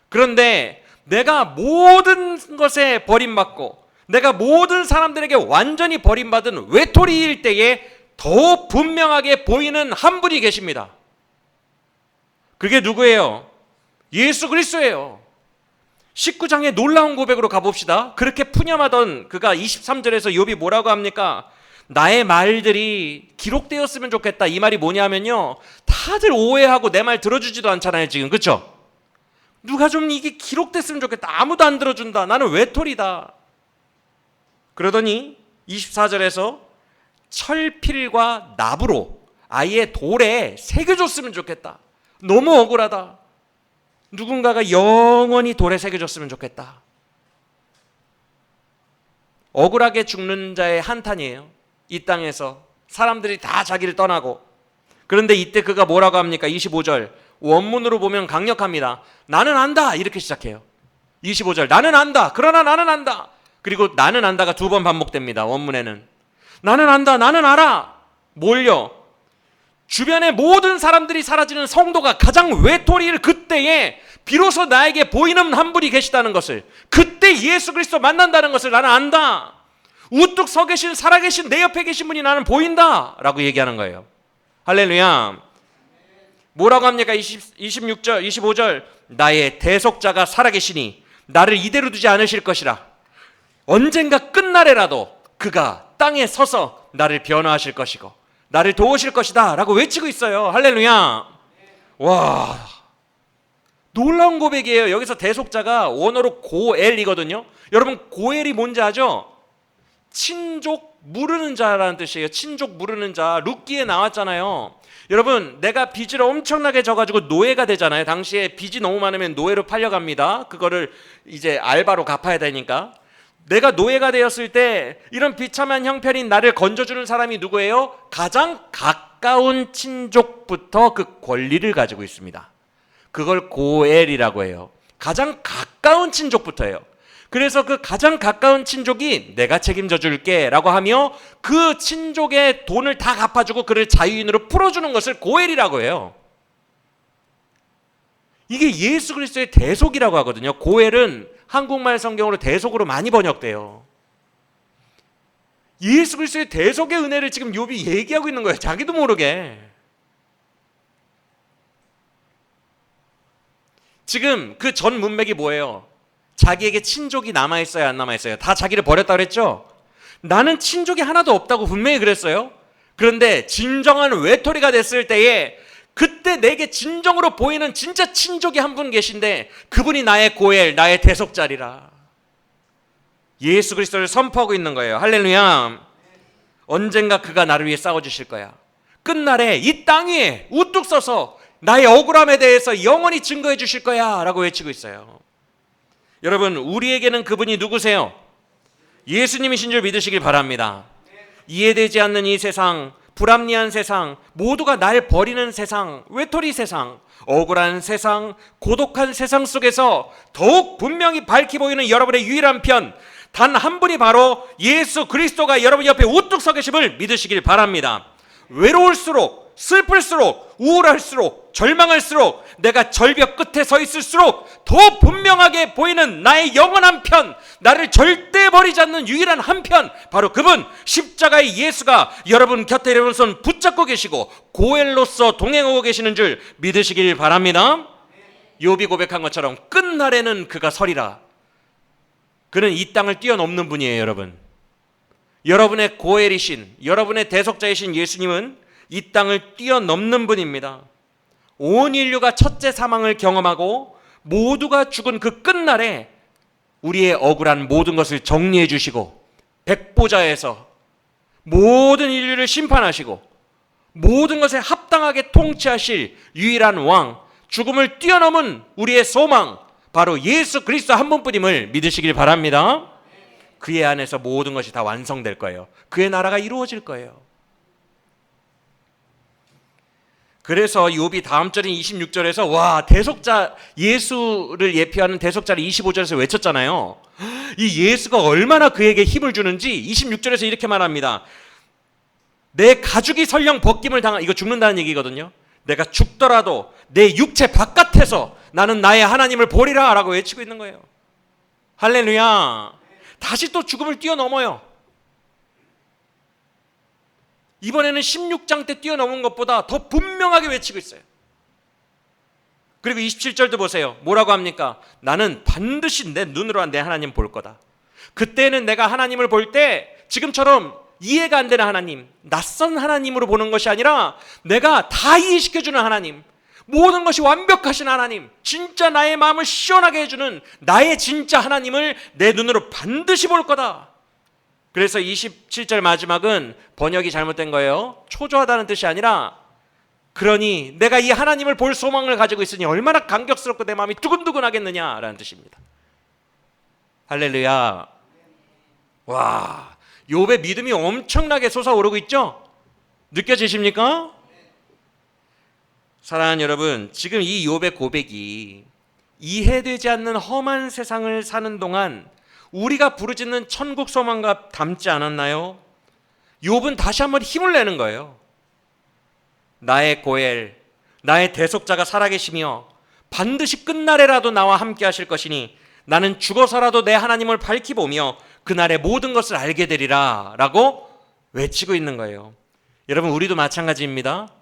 그런데 내가 모든 것에 버림받고 내가 모든 사람들에게 완전히 버림받은 외톨이일 때에 더 분명하게 보이는 한 분이 계십니다. 그게 누구예요? 예수 그리스도예요. 19장의 놀라운 고백으로 가봅시다. 그렇게 푸념하던 그가 23절에서 욥이 뭐라고 합니까? 나의 말들이 기록되었으면 좋겠다. 이 말이 뭐냐면요, 다들 오해하고 내 말 들어주지도 않잖아요 지금. 그렇죠? 누가 좀 이게 기록됐으면 좋겠다. 아무도 안 들어준다. 나는 외톨이다. 그러더니 24절에서 철필과 나무로 아예 돌에 새겨줬으면 좋겠다. 너무 억울하다. 누군가가 영원히 돌에 새겨줬으면 좋겠다. 억울하게 죽는 자의 한탄이에요. 이 땅에서 사람들이 다 자기를 떠나고. 그런데 이때 그가 뭐라고 합니까? 25절 원문으로 보면 강력합니다. 나는 안다 이렇게 시작해요. 25절 나는 안다. 그러나 나는 안다. 그리고 나는 안다가 두 번 반복됩니다. 원문에는 나는 안다. 나는 알아. 뭘요? 주변의 모든 사람들이 사라지는 성도가 가장 외톨이를 그때에 비로소 나에게 보이는 한 분이 계시다는 것을, 그때 예수 그리스도 만난다는 것을 나는 안다. 우뚝 서 계신 살아계신 내 옆에 계신 분이 나는 보인다 라고 얘기하는 거예요. 할렐루야. 뭐라고 합니까? 26절 25절 나의 대속자가 살아계시니 나를 이대로 두지 않으실 것이라. 언젠가 끝날에라도 그가 땅에 서서 나를 변화하실 것이고 나를 도우실 것이다 라고 외치고 있어요. 할렐루야. 와, 놀라운 고백이에요. 여기서 대속자가 원어로 고엘이거든요. 여러분 고엘이 뭔지 아죠? 친족 무르는 자라는 뜻이에요. 친족 무르는 자. 룻기에 나왔잖아요. 여러분 내가 빚을 엄청나게 져가지고 노예가 되잖아요. 당시에 빚이 너무 많으면 노예로 팔려갑니다. 그거를 이제 알바로 갚아야 되니까. 내가 노예가 되었을 때 이런 비참한 형편인 나를 건져주는 사람이 누구예요? 가장 가까운 친족부터 그 권리를 가지고 있습니다. 그걸 고엘이라고 해요. 가장 가까운 친족부터예요. 그래서 그 가장 가까운 친족이 내가 책임져 줄게 라고 하며 그 친족의 돈을 다 갚아주고 그를 자유인으로 풀어주는 것을 고엘이라고 해요. 이게 예수 그리스도의 대속이라고 하거든요. 고엘은 한국말 성경으로 대속으로 많이 번역돼요. 예수 그리스도의 대속의 은혜를 지금 욥이 얘기하고 있는 거예요. 자기도 모르게. 지금 그 전 문맥이 뭐예요? 자기에게 친족이 남아있어요, 안 남아있어요? 다 자기를 버렸다고 그랬죠? 나는 친족이 하나도 없다고 분명히 그랬어요. 그런데 진정한 외톨이가 됐을 때에 그때 내게 진정으로 보이는 진짜 친족이 한 분 계신데 그분이 나의 고엘, 나의 대속자리라. 예수 그리스도를 선포하고 있는 거예요. 할렐루야. 언젠가 그가 나를 위해 싸워주실 거야. 끝날에 이 땅 위에 우뚝 서서 나의 억울함에 대해서 영원히 증거해 주실 거야 라고 외치고 있어요. 여러분, 우리에게는 그분이 누구세요? 예수님이신 줄 믿으시길 바랍니다. 이해되지 않는 이 세상, 불합리한 세상, 모두가 날 버리는 세상, 외톨이 세상, 억울한 세상, 고독한 세상 속에서 더욱 분명히 밝히 보이는 여러분의 유일한 편, 단 한 분이 바로 예수 그리스도가 여러분 옆에 우뚝 서 계심을 믿으시길 바랍니다. 외로울수록, 슬플수록, 우울할수록, 절망할수록, 내가 절벽 끝에 서 있을수록 더 분명하게 보이는 나의 영원한 편, 나를 절대 버리지 않는 유일한 한 편, 바로 그분 십자가의 예수가 여러분 곁에 여러분 손 붙잡고 계시고 고엘로서 동행하고 계시는 줄 믿으시길 바랍니다. 욥이 고백한 것처럼 끝날에는 그가 서리라. 그는 이 땅을 뛰어넘는 분이에요. 여러분, 여러분의 고엘이신, 여러분의 대속자이신 예수님은 이 땅을 뛰어넘는 분입니다. 온 인류가 첫째 사망을 경험하고 모두가 죽은 그 끝날에 우리의 억울한 모든 것을 정리해 주시고 백보자에서 모든 인류를 심판하시고 모든 것에 합당하게 통치하실 유일한 왕, 죽음을 뛰어넘은 우리의 소망, 바로 예수 그리스도 한 분뿐임을 믿으시길 바랍니다. 그의 안에서 모든 것이 다 완성될 거예요. 그의 나라가 이루어질 거예요. 그래서 욥이 다음 절인 26절에서 와, 대속자 예수를 예표하는 대속자를 25절에서 외쳤잖아요. 이 예수가 얼마나 그에게 힘을 주는지 26절에서 이렇게 말합니다. 내 가죽이 설령 벗김을 당한, 이거 죽는다는 얘기거든요. 내가 죽더라도 내 육체 바깥에서 나는 나의 하나님을 보리라 라고 외치고 있는 거예요. 할렐루야. 다시 또 죽음을 뛰어넘어요. 이번에는 16장 때 뛰어넘은 것보다 더 분명하게 외치고 있어요. 그리고 27절도 보세요. 뭐라고 합니까? 나는 반드시 내 눈으로 내 하나님 볼 거다. 그때는 내가 하나님을 볼 때 지금처럼 이해가 안 되는 하나님, 낯선 하나님으로 보는 것이 아니라 내가 다 이해시켜주는 하나님, 모든 것이 완벽하신 하나님, 진짜 나의 마음을 시원하게 해주는 나의 진짜 하나님을 내 눈으로 반드시 볼 거다. 그래서 27절 마지막은 번역이 잘못된 거예요. 초조하다는 뜻이 아니라, 그러니 내가 이 하나님을 볼 소망을 가지고 있으니 얼마나 감격스럽고 내 마음이 두근두근하겠느냐라는 뜻입니다. 할렐루야. 와, 욥의 믿음이 엄청나게 솟아오르고 있죠? 느껴지십니까? 사랑하는 여러분, 지금 이 욥의 고백이 이해되지 않는 험한 세상을 사는 동안 우리가 부르짖는 천국 소망과 닮지 않았나요? 욥은 다시 한번 힘을 내는 거예요. 나의 고엘, 나의 대속자가 살아계시며 반드시 끝날에라도 나와 함께 하실 것이니 나는 죽어서라도 내 하나님을 밝히 보며 그날의 모든 것을 알게 되리라 라고 외치고 있는 거예요. 여러분, 우리도 마찬가지입니다.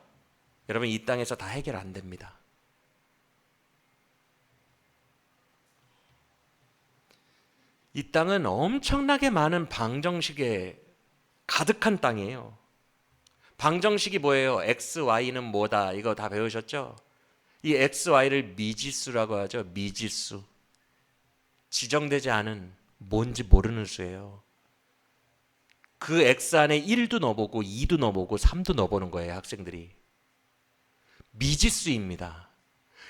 여러분, 이 땅에서 다 해결 안 됩니다. 이 땅은 엄청나게 많은 방정식에 가득한 땅이에요. 방정식이 뭐예요? X, Y는 뭐다, 이거 다 배우셨죠? 이 X, Y를 미지수라고 하죠. 미지수. 지정되지 않은, 뭔지 모르는 수예요. 그 X 안에 1도 넣어보고 2도 넣어보고 3도 넣어보는 거예요, 학생들이. 미지수입니다.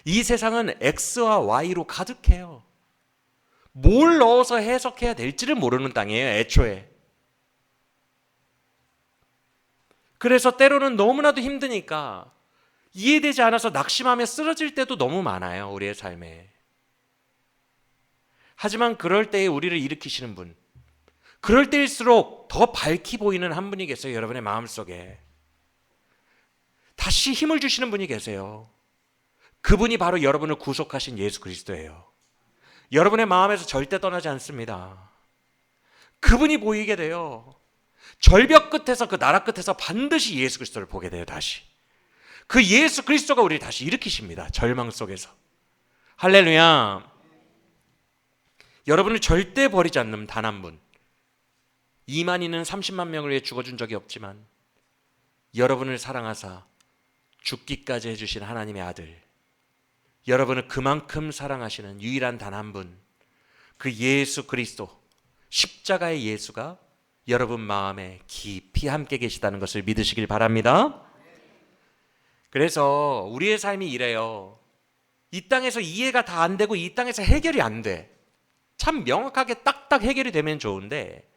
이 세상은 X와 Y로 가득해요. 뭘 넣어서 해석해야 될지를 모르는 땅이에요, 애초에. 그래서 때로는 너무나도 힘드니까 이해되지 않아서 낙심하며 쓰러질 때도 너무 많아요, 우리의 삶에. 하지만 그럴 때에 우리를 일으키시는 분, 그럴 때일수록 더 밝히 보이는 한 분이 계세요. 여러분의 마음속에 다시 힘을 주시는 분이 계세요. 그분이 바로 여러분을 구속하신 예수 그리스도예요. 여러분의 마음에서 절대 떠나지 않습니다. 그분이 보이게 돼요. 절벽 끝에서, 그 나라 끝에서 반드시 예수 그리스도를 보게 돼요. 다시 그 예수 그리스도가 우리를 다시 일으키십니다. 절망 속에서. 할렐루야. 여러분을 절대 버리지 않는 단 한 분. 이만희는 30만 명을 위해 죽어준 적이 없지만 여러분을 사랑하사 죽기까지 해주신 하나님의 아들, 여러분을 그만큼 사랑하시는 유일한 단 한 분, 그 예수 그리스도, 십자가의 예수가 여러분 마음에 깊이 함께 계시다는 것을 믿으시길 바랍니다. 그래서 우리의 삶이 이래요. 이 땅에서 이해가 다 안 되고 이 땅에서 해결이 안 돼. 참 명확하게 딱딱 해결이 되면 좋은데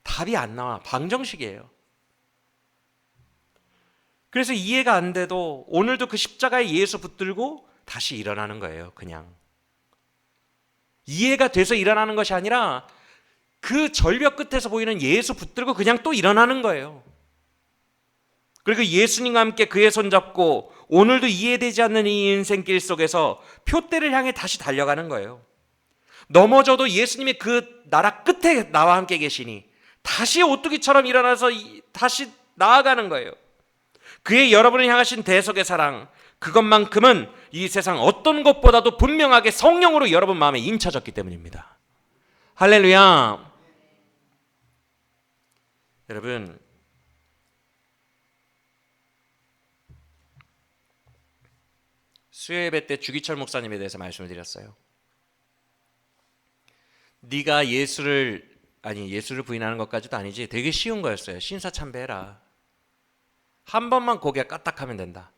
답이 안 나와. 방정식이에요. 그래서 이해가 안 돼도 오늘도 그 십자가에 예수 붙들고 다시 일어나는 거예요. 그냥 이해가 돼서 일어나는 것이 아니라 그 절벽 끝에서 보이는 예수 붙들고 그냥 또 일어나는 거예요. 그리고 예수님과 함께 그의 손잡고 오늘도 이해되지 않는 이 인생길 속에서 표대를 향해 다시 달려가는 거예요. 넘어져도 예수님이 그 나라 끝에 나와 함께 계시니 다시 오뚜기처럼 일어나서 다시 나아가는 거예요. 그의 여러분을 향하신 대속의 사랑, 그것만큼은 이 세상 어떤 것보다도 분명하게 성령으로 여러분 마음에 임차졌기 때문입니다. 할렐루야. 여러분, 수요예배 때 주기철 목사님에 대해서 말씀을 드렸어요. 네가 예수를 부인하는 것까지도 아니지, 되게 쉬운 거였어요. 신사참배해라. 한 번만 고개 까딱하면 된다.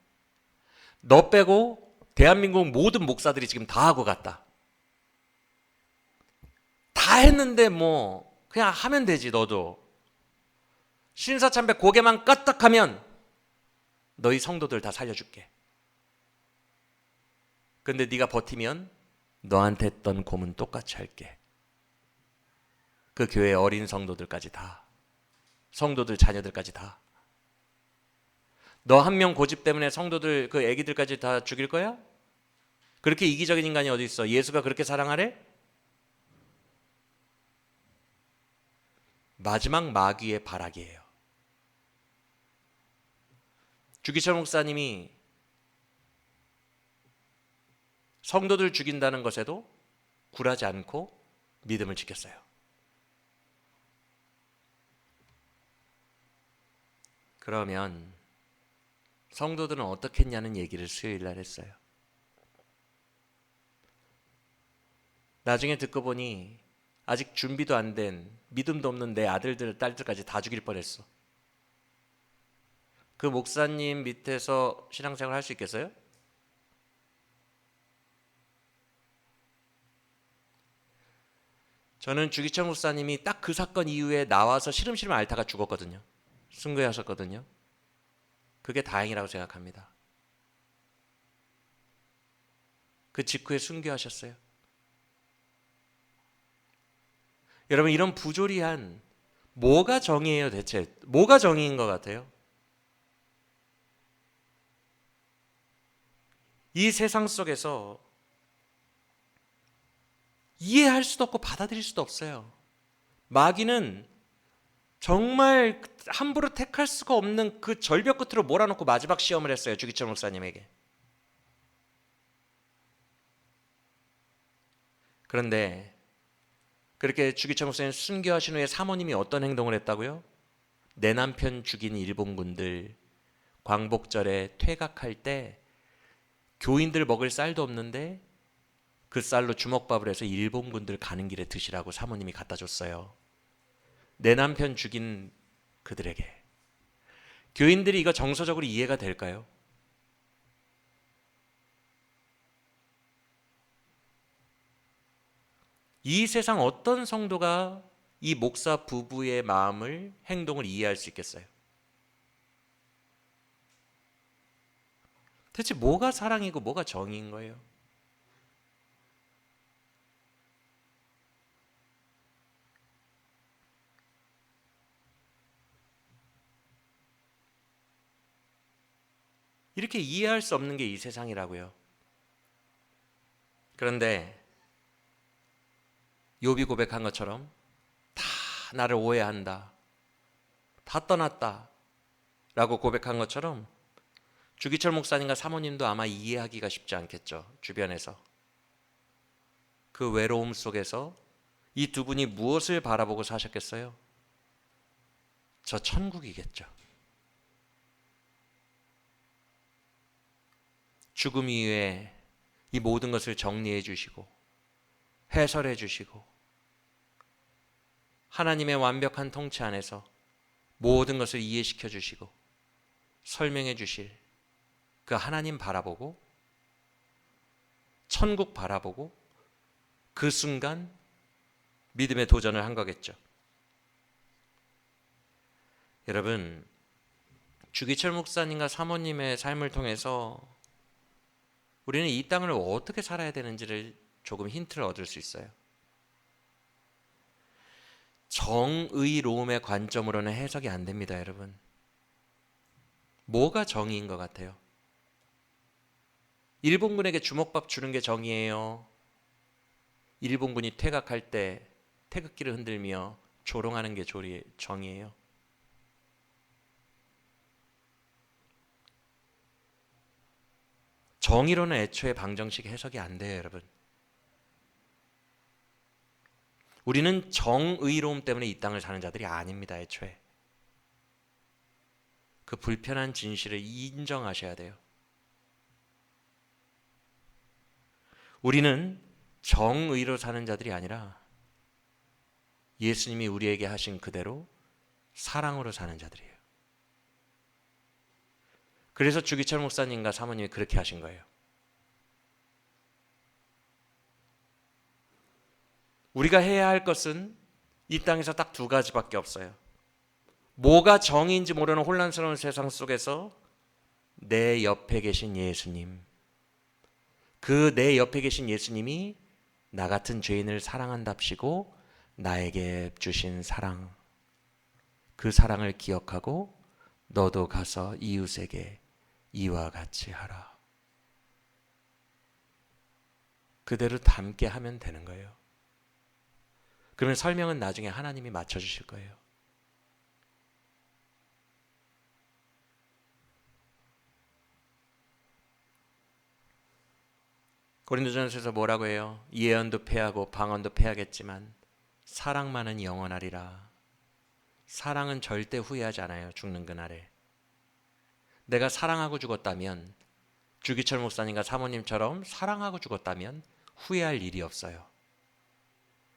너 빼고 대한민국 모든 목사들이 지금 다 하고 갔다. 다 했는데 뭐 그냥 하면 되지. 너도 신사참배 고개만 까딱하면 너희 성도들 다 살려줄게. 근데 네가 버티면 너한테 했던 고문 똑같이 할게. 그 교회 어린 성도들까지 다, 성도들 자녀들까지 다. 너 한 명 고집 때문에 성도들 그 애기들까지 다 죽일 거야? 그렇게 이기적인 인간이 어디 있어? 예수가 그렇게 사랑하래? 마지막 마귀의 발악이에요. 주기철 목사님이 성도들 죽인다는 것에도 굴하지 않고 믿음을 지켰어요. 그러면 성도들은 어떻게 했냐는 얘기를 수요일 날 했어요. 나중에 듣고 보니 아직 준비도 안 된 믿음도 없는 내 아들들, 딸들까지 다 죽일 뻔했어. 그 목사님 밑에서 신앙생활 할 수 있겠어요? 저는 주기철 목사님이 딱 그 사건 이후에 나와서 시름시름 앓다가 죽었거든요. 순교하셨거든요. 그게 다행이라고 생각합니다. 그 직후에 순교하셨어요. 여러분, 이런 부조리한, 뭐가 정의예요 대체? 뭐가 정의인 것 같아요? 이 세상 속에서 이해할 수도 없고 받아들일 수도 없어요. 마귀는 정말 함부로 택할 수가 없는 그 절벽 끝으로 몰아놓고 마지막 시험을 했어요. 주기철 목사님에게. 그런데 그렇게 주기철 목사님 순교하신 후에 사모님이 어떤 행동을 했다고요? 내 남편 죽인 일본군들 광복절에 퇴각할 때 교인들 먹을 쌀도 없는데 그 쌀로 주먹밥을 해서 일본군들 가는 길에 드시라고 사모님이 갖다 줬어요. 내 남편 죽인 그들에게. 교인들이 이거 정서적으로 이해가 될까요? 이 세상 어떤 성도가 이 목사 부부의 마음을, 행동을 이해할 수 있겠어요? 대체 뭐가 사랑이고 뭐가 정의인 거예요? 이렇게 이해할 수 없는 게 이 세상이라고요. 그런데 욥이 고백한 것처럼 다 나를 오해한다, 다 떠났다 라고 고백한 것처럼 주기철 목사님과 사모님도 아마 이해하기가 쉽지 않겠죠. 주변에서. 그 외로움 속에서 이 두 분이 무엇을 바라보고 사셨겠어요? 저 천국이겠죠. 죽음 이후에 이 모든 것을 정리해 주시고 해설해 주시고 하나님의 완벽한 통치 안에서 모든 것을 이해시켜 주시고 설명해 주실 그 하나님 바라보고 천국 바라보고 그 순간 믿음의 도전을 한 거겠죠. 여러분, 주기철 목사님과 사모님의 삶을 통해서 우리는 이 땅을 어떻게 살아야 되는지를 조금 힌트를 얻을 수 있어요. 정의로움의 관점으로는 해석이 안 됩니다, 여러분. 뭐가 정의인 것 같아요? 일본군에게 주먹밥 주는 게 정의예요? 일본군이 퇴각할 때 태극기를 흔들며 조롱하는 게 정의예요? 정의로는 애초에 방정식 해석이 안 돼요, 여러분. 우리는 정의로움 때문에 이 땅을 사는 자들이 아닙니다, 애초에. 그 불편한 진실을 인정하셔야 돼요. 우리는 정의로 사는 자들이 아니라 예수님이 우리에게 하신 그대로 사랑으로 사는 자들이에요. 그래서 주기철 목사님과 사모님이 그렇게 하신 거예요. 우리가 해야 할 것은 이 땅에서 딱 두 가지밖에 없어요. 뭐가 정의인지 모르는 혼란스러운 세상 속에서 내 옆에 계신 예수님, 그 내 옆에 계신 예수님이 나 같은 죄인을 사랑한답시고 나에게 주신 사랑, 그 사랑을 기억하고 너도 가서 이웃에게 이와 같이 하라. 그대로 담게 하면 되는 거예요. 그러면 설명은 나중에 하나님이 맞춰주실 거예요. 고린도전서에서 뭐라고 해요? 예언도 패하고 방언도 패하겠지만 사랑만은 영원하리라. 사랑은 절대 후회하지 않아요. 죽는 그날에. 내가 사랑하고 죽었다면, 주기철 목사님과 사모님처럼 사랑하고 죽었다면 후회할 일이 없어요.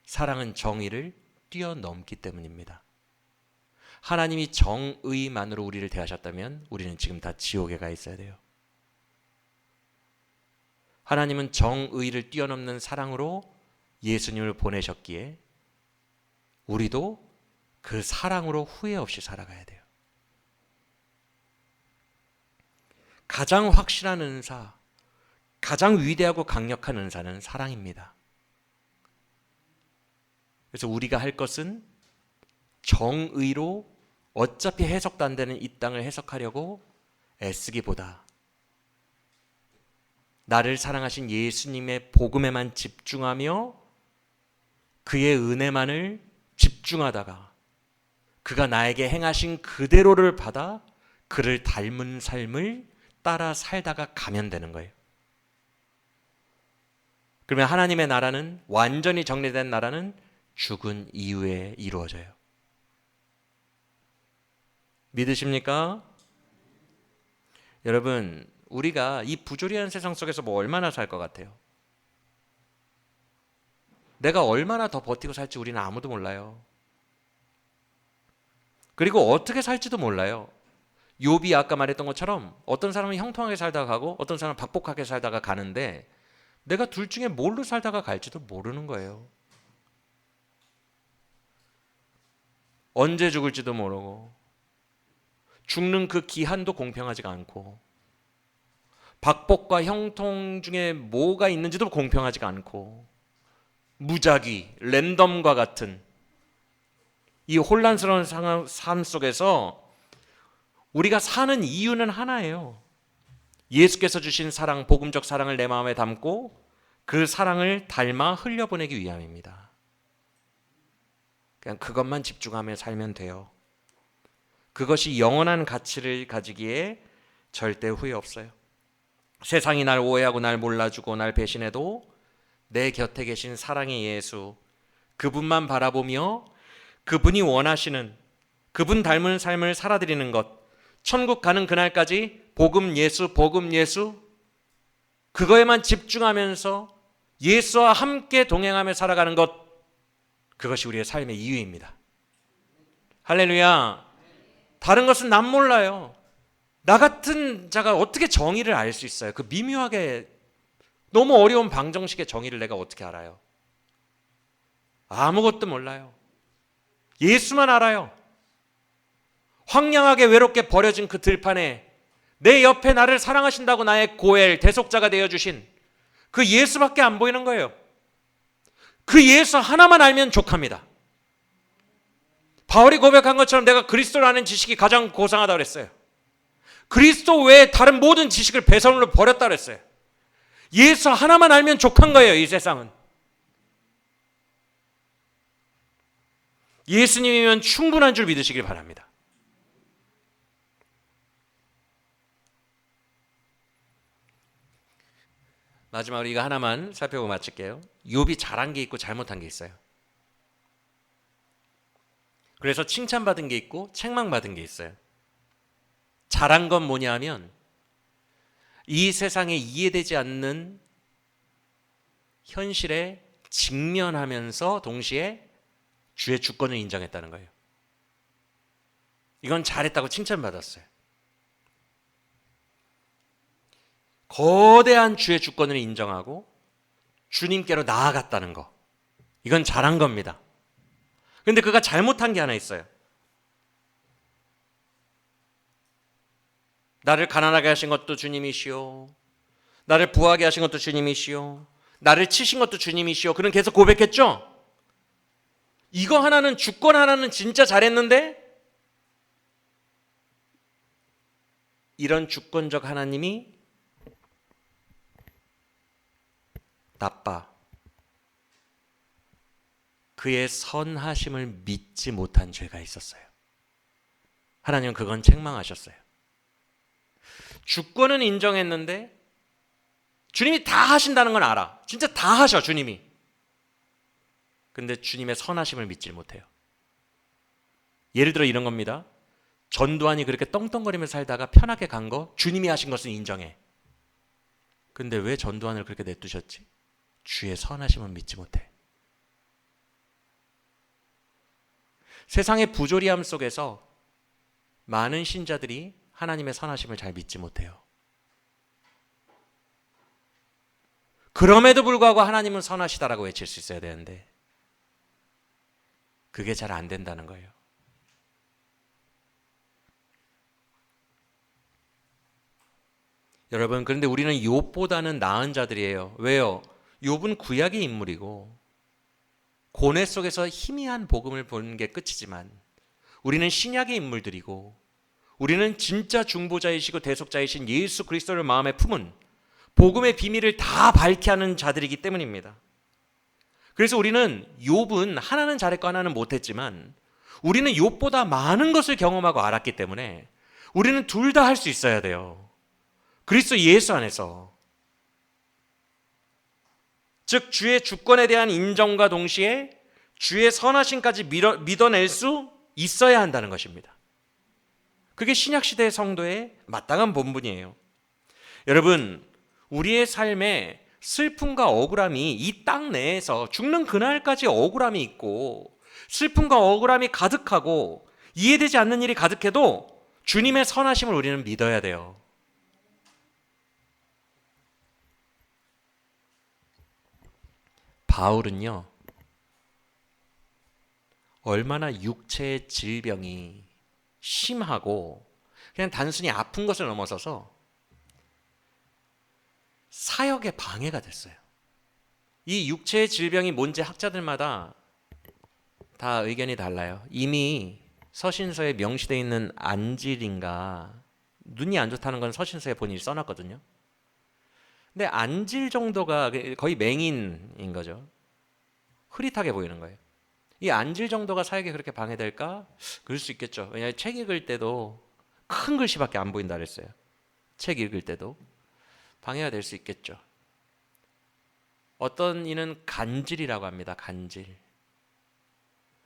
사랑은 정의를 뛰어넘기 때문입니다. 하나님이 정의만으로 우리를 대하셨다면 우리는 지금 다 지옥에 가 있어야 돼요. 하나님은 정의를 뛰어넘는 사랑으로 예수님을 보내셨기에 우리도 그 사랑으로 후회 없이 살아가야 돼요. 가장 확실한 은사, 가장 위대하고 강력한 은사는 사랑입니다. 그래서 우리가 할 것은 정의로 어차피 해석도 안 되는 이 땅을 해석하려고 애쓰기보다 나를 사랑하신 예수님의 복음에만 집중하며 그의 은혜만을 집중하다가 그가 나에게 행하신 그대로를 받아 그를 닮은 삶을 따라 살다가 가면 되는 거예요. 그러면 하나님의 나라는, 완전히 정리된 나라는 죽은 이후에 이루어져요. 믿으십니까? 여러분, 우리가 이 부조리한 세상 속에서 뭐 얼마나 살 것 같아요? 내가 얼마나 더 버티고 살지 우리는 아무도 몰라요. 그리고 어떻게 살지도 몰라요. 욥이 아까 말했던 것처럼 어떤 사람은 형통하게 살다가 가고 어떤 사람은 박복하게 살다가 가는데 내가 둘 중에 뭘로 살다가 갈지도 모르는 거예요. 언제 죽을지도 모르고 죽는 그 기한도 공평하지가 않고 박복과 형통 중에 뭐가 있는지도 공평하지가 않고 무작위, 랜덤과 같은 이 혼란스러운 삶 속에서 우리가 사는 이유는 하나예요. 예수께서 주신 사랑, 복음적 사랑을 내 마음에 담고 그 사랑을 닮아 흘려보내기 위함입니다. 그냥 그것만 집중하며 살면 돼요. 그것이 영원한 가치를 가지기에 절대 후회 없어요. 세상이 날 오해하고 날 몰라주고 날 배신해도 내 곁에 계신 사랑의 예수, 그분만 바라보며 그분이 원하시는, 그분 닮은 삶을 살아드리는 것, 천국 가는 그날까지 복음 예수, 복음 예수, 그거에만 집중하면서 예수와 함께 동행하며 살아가는 것, 그것이 우리의 삶의 이유입니다. 할렐루야. 다른 것은 난 몰라요. 나 같은 자가 어떻게 정의를 알 수 있어요? 그 미묘하게 너무 어려운 방정식의 정의를 내가 어떻게 알아요? 아무것도 몰라요. 예수만 알아요. 황량하게 외롭게 버려진 그 들판에 내 옆에 나를 사랑하신다고 나의 고엘, 대속자가 되어주신 그 예수밖에 안 보이는 거예요. 그 예수 하나만 알면 족합니다. 바울이 고백한 것처럼 내가 그리스도를 아는 지식이 가장 고상하다고 그랬어요. 그리스도 외에 다른 모든 지식을 배설물로 버렸다고 그랬어요. 예수 하나만 알면 족한 거예요, 이 세상은. 예수님이면 충분한 줄 믿으시길 바랍니다. 마지막으로 이거 하나만 살펴보고 마칠게요. 욥이 잘한 게 있고 잘못한 게 있어요. 그래서 칭찬받은 게 있고 책망받은 게 있어요. 잘한 건 뭐냐 하면 이 세상에 이해되지 않는 현실에 직면하면서 동시에 주의 주권을 인정했다는 거예요. 이건 잘했다고 칭찬받았어요. 거대한 주의 주권을 인정하고 주님께로 나아갔다는 거. 이건 잘한 겁니다. 그런데 그가 잘못한 게 하나 있어요. 나를 가난하게 하신 것도 주님이시오. 나를 부하게 하신 것도 주님이시오. 나를 치신 것도 주님이시오. 그는 계속 고백했죠? 이거 하나는, 주권 하나는 진짜 잘했는데 이런 주권적 하나님이 나빠. 그의 선하심을 믿지 못한 죄가 있었어요. 하나님은 그건 책망하셨어요. 주권은 인정했는데 주님이 다 하신다는 건 알아. 진짜 다 하셔, 주님이. 근데 주님의 선하심을 믿질 못해요. 예를 들어 이런 겁니다. 전두환이 그렇게 떵떵거리며 살다가 편하게 간 거 주님이 하신 것은 인정해. 근데 왜 전두환을 그렇게 내두셨지? 주의 선하심을 믿지 못해. 세상의 부조리함 속에서 많은 신자들이 하나님의 선하심을 잘 믿지 못해요. 그럼에도 불구하고 하나님은 선하시다라고 외칠 수 있어야 되는데 그게 잘 안 된다는 거예요. 여러분, 그런데 우리는 욥보다는 나은 자들이에요. 왜요? 욥은 구약의 인물이고 고뇌 속에서 희미한 복음을 보는 게 끝이지만 우리는 신약의 인물들이고 우리는 진짜 중보자이시고 대속자이신 예수 그리스도를 마음에 품은 복음의 비밀을 다 밝게 하는 자들이기 때문입니다. 그래서 우리는 욥은 하나는 잘했고 하나는 못했지만 우리는 욥보다 많은 것을 경험하고 알았기 때문에 우리는 둘 다 할 수 있어야 돼요. 그리스도 예수 안에서. 즉 주의 주권에 대한 인정과 동시에 주의 선하심까지 믿어낼 수 있어야 한다는 것입니다. 그게 신약시대의 성도의 마땅한 본분이에요. 여러분, 우리의 삶에 슬픔과 억울함이 이 땅 내에서 죽는 그날까지 억울함이 있고 슬픔과 억울함이 가득하고 이해되지 않는 일이 가득해도 주님의 선하심을 우리는 믿어야 돼요. 바울은요, 얼마나 육체의 질병이 심하고 그냥 단순히 아픈 것을 넘어서서 사역에 방해가 됐어요. 이 육체의 질병이 뭔지 학자들마다 다 의견이 달라요. 이미 서신서에 명시되어 있는 안질인가, 눈이 안 좋다는 건 서신서에 본인이 써놨거든요. 근데 안질 정도가 거의 맹인인 거죠. 흐릿하게 보이는 거예요. 이 안질 정도가 사역에 그렇게 방해될까? 그럴 수 있겠죠. 왜냐하면 책 읽을 때도 큰 글씨밖에 안 보인다 그랬어요. 책 읽을 때도 방해가 될 수 있겠죠. 어떤 이는 간질이라고 합니다. 간질.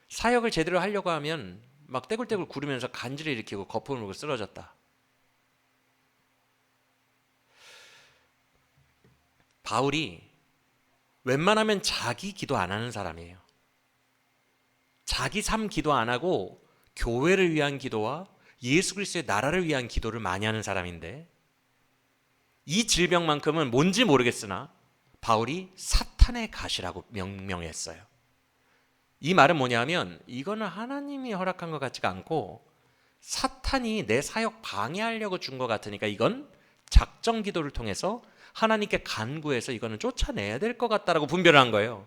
사역을 제대로 하려고 하면 막 떼굴떼굴 구르면서 간질을 일으키고 거품을 물고 쓰러졌다. 바울이 웬만하면 자기 기도 안 하는 사람이에요. 자기 삶 기도 안 하고 교회를 위한 기도와 예수 그리스도의 나라를 위한 기도를 많이 하는 사람인데 이 질병만큼은 뭔지 모르겠으나 바울이 사탄의 가시라고 명명했어요. 이 말은 뭐냐면 이거는 하나님이 허락한 것 같지가 않고 사탄이 내 사역 방해하려고 준 것 같으니까 이건 작정 기도를 통해서 하나님께 간구해서 이거는 쫓아내야 될 것 같다라고 분별을 한 거예요.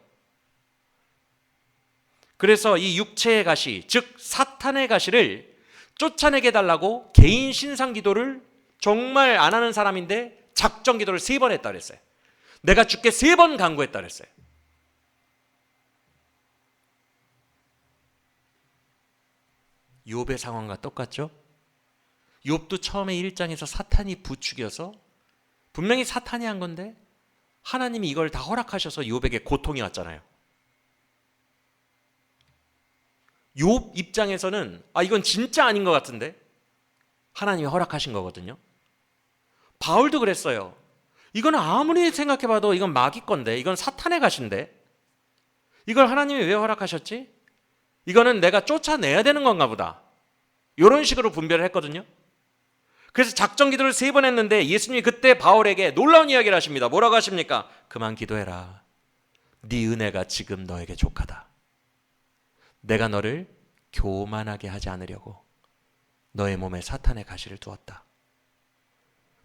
그래서 이 육체의 가시, 즉 사탄의 가시를 쫓아내게 해달라고 개인 신상 기도를 정말 안 하는 사람인데 작정 기도를 3번 했다 그랬어요. 내가 주께 3번 간구했다 그랬어요. 욥의 상황과 똑같죠? 욥도 처음에 1장에서 사탄이 부추겨서 분명히 사탄이 한 건데 하나님이 이걸 다 허락하셔서 욥에게 고통이 왔잖아요. 욥 입장에서는 이건 진짜 아닌 것 같은데 하나님이 허락하신 거거든요. 바울도 그랬어요. 이건 아무리 생각해봐도 이건 마귀 건데, 이건 사탄의 가시인데 이걸 하나님이 왜 허락하셨지? 이거는 내가 쫓아내야 되는 건가 보다, 이런 식으로 분별을 했거든요. 그래서 작정 기도를 3번 했는데 예수님이 그때 바울에게 놀라운 이야기를 하십니다. 뭐라고 하십니까? 그만 기도해라. 네 은혜가 지금 너에게 족하다. 내가 너를 교만하게 하지 않으려고 너의 몸에 사탄의 가시를 두었다.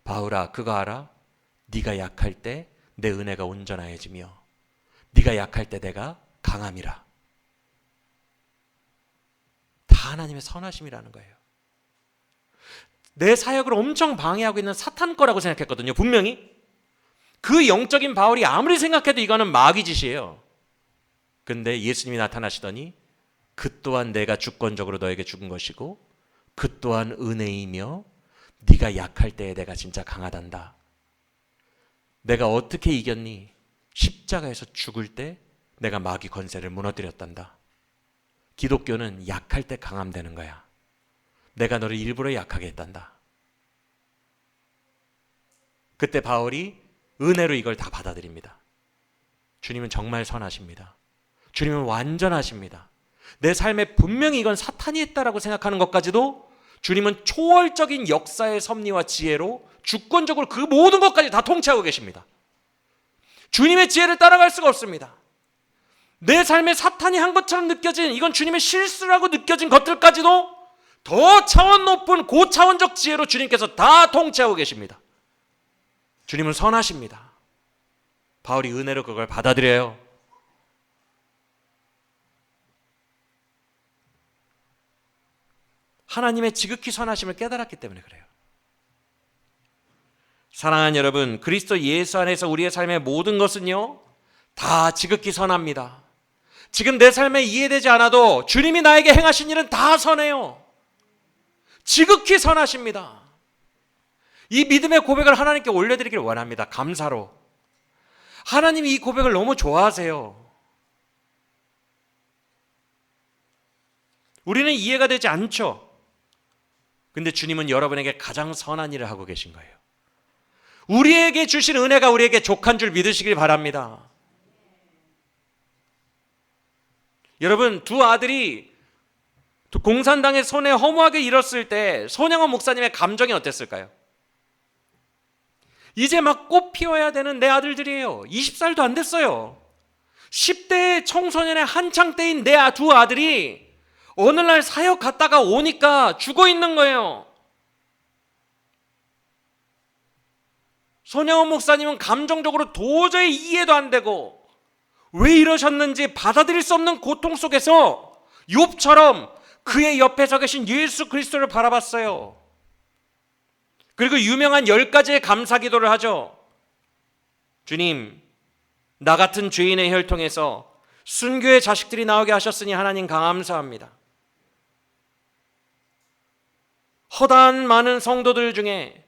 바울아, 그거 알아? 네가 약할 때 내 은혜가 온전하여지며 네가 약할 때 내가 강함이라. 다 하나님의 선하심이라는 거예요. 내 사역을 엄청 방해하고 있는 사탄 거라고 생각했거든요. 분명히 그 영적인 바울이 아무리 생각해도 이거는 마귀 짓이에요. 근데 예수님이 나타나시더니 그 또한 내가 주권적으로 너에게 죽은 것이고 그 또한 은혜이며 네가 약할 때에 내가 진짜 강하단다. 내가 어떻게 이겼니? 십자가에서 죽을 때 내가 마귀 권세를 무너뜨렸단다. 기독교는 약할 때 강함되는 거야. 내가 너를 일부러 약하게 했단다. 그때 바울이 은혜로 이걸 다 받아들입니다. 주님은 정말 선하십니다. 주님은 완전하십니다. 내 삶에 분명히 이건 사탄이 했다라고 생각하는 것까지도 주님은 초월적인 역사의 섭리와 지혜로 주권적으로 그 모든 것까지 다 통치하고 계십니다. 주님의 지혜를 따라갈 수가 없습니다. 내 삶에 사탄이 한 것처럼 느껴진, 이건 주님의 실수라고 느껴진 것들까지도 더 차원 높은 고차원적 지혜로 주님께서 다 통치하고 계십니다. 주님은 선하십니다. 바울이 은혜로 그걸 받아들여요. 하나님의 지극히 선하심을 깨달았기 때문에 그래요. 사랑하는 여러분, 그리스도 예수 안에서 우리의 삶의 모든 것은요 다 지극히 선합니다. 지금 내 삶에 이해되지 않아도 주님이 나에게 행하신 일은 다 선해요. 지극히 선하십니다. 이 믿음의 고백을 하나님께 올려드리길 원합니다. 감사로. 하나님이 이 고백을 너무 좋아하세요. 우리는 이해가 되지 않죠. 근데 주님은 여러분에게 가장 선한 일을 하고 계신 거예요. 우리에게 주신 은혜가 우리에게 족한 줄 믿으시길 바랍니다. 여러분, 두 아들이 공산당의 손에 허무하게 잃었을 때 손양원 목사님의 감정이 어땠을까요? 이제 막 꽃 피워야 되는 내 아들들이에요. 20살도 안 됐어요. 10대 청소년의 한창 때인 내 두 아들이 어느 날 사역 갔다가 오니까 죽어 있는 거예요. 손양원 목사님은 감정적으로 도저히 이해도 안 되고 왜 이러셨는지 받아들일 수 없는 고통 속에서 욥처럼 그의 옆에 서 계신 예수 그리스도를 바라봤어요. 그리고 유명한 10가지의 감사 기도를 하죠. 주님, 나 같은 죄인의 혈통에서 순교의 자식들이 나오게 하셨으니 하나님 감사합니다. 허다한 많은 성도들 중에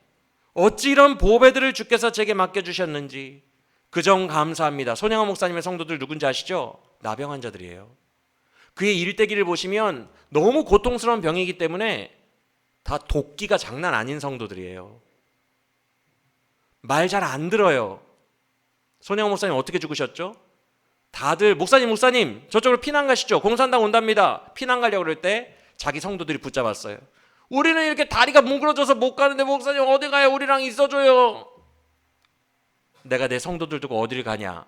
어찌 이런 보배들을 주께서 제게 맡겨주셨는지 그정 감사합니다. 손양원 목사님의 성도들 누군지 아시죠? 나병 환자들이에요. 그의 일대기를 보시면 너무 고통스러운 병이기 때문에 다 도끼가 장난 아닌 성도들이에요. 말 잘 안 들어요. 손양원 목사님 어떻게 죽으셨죠? 다들 목사님 저쪽으로 피난 가시죠. 공산당 온답니다. 피난 가려고 그럴 때 자기 성도들이 붙잡았어요. 우리는 이렇게 다리가 뭉그러져서 못 가는데 목사님 어디 가요? 우리랑 있어줘요. 내가 내 성도들 두고 어디를 가냐?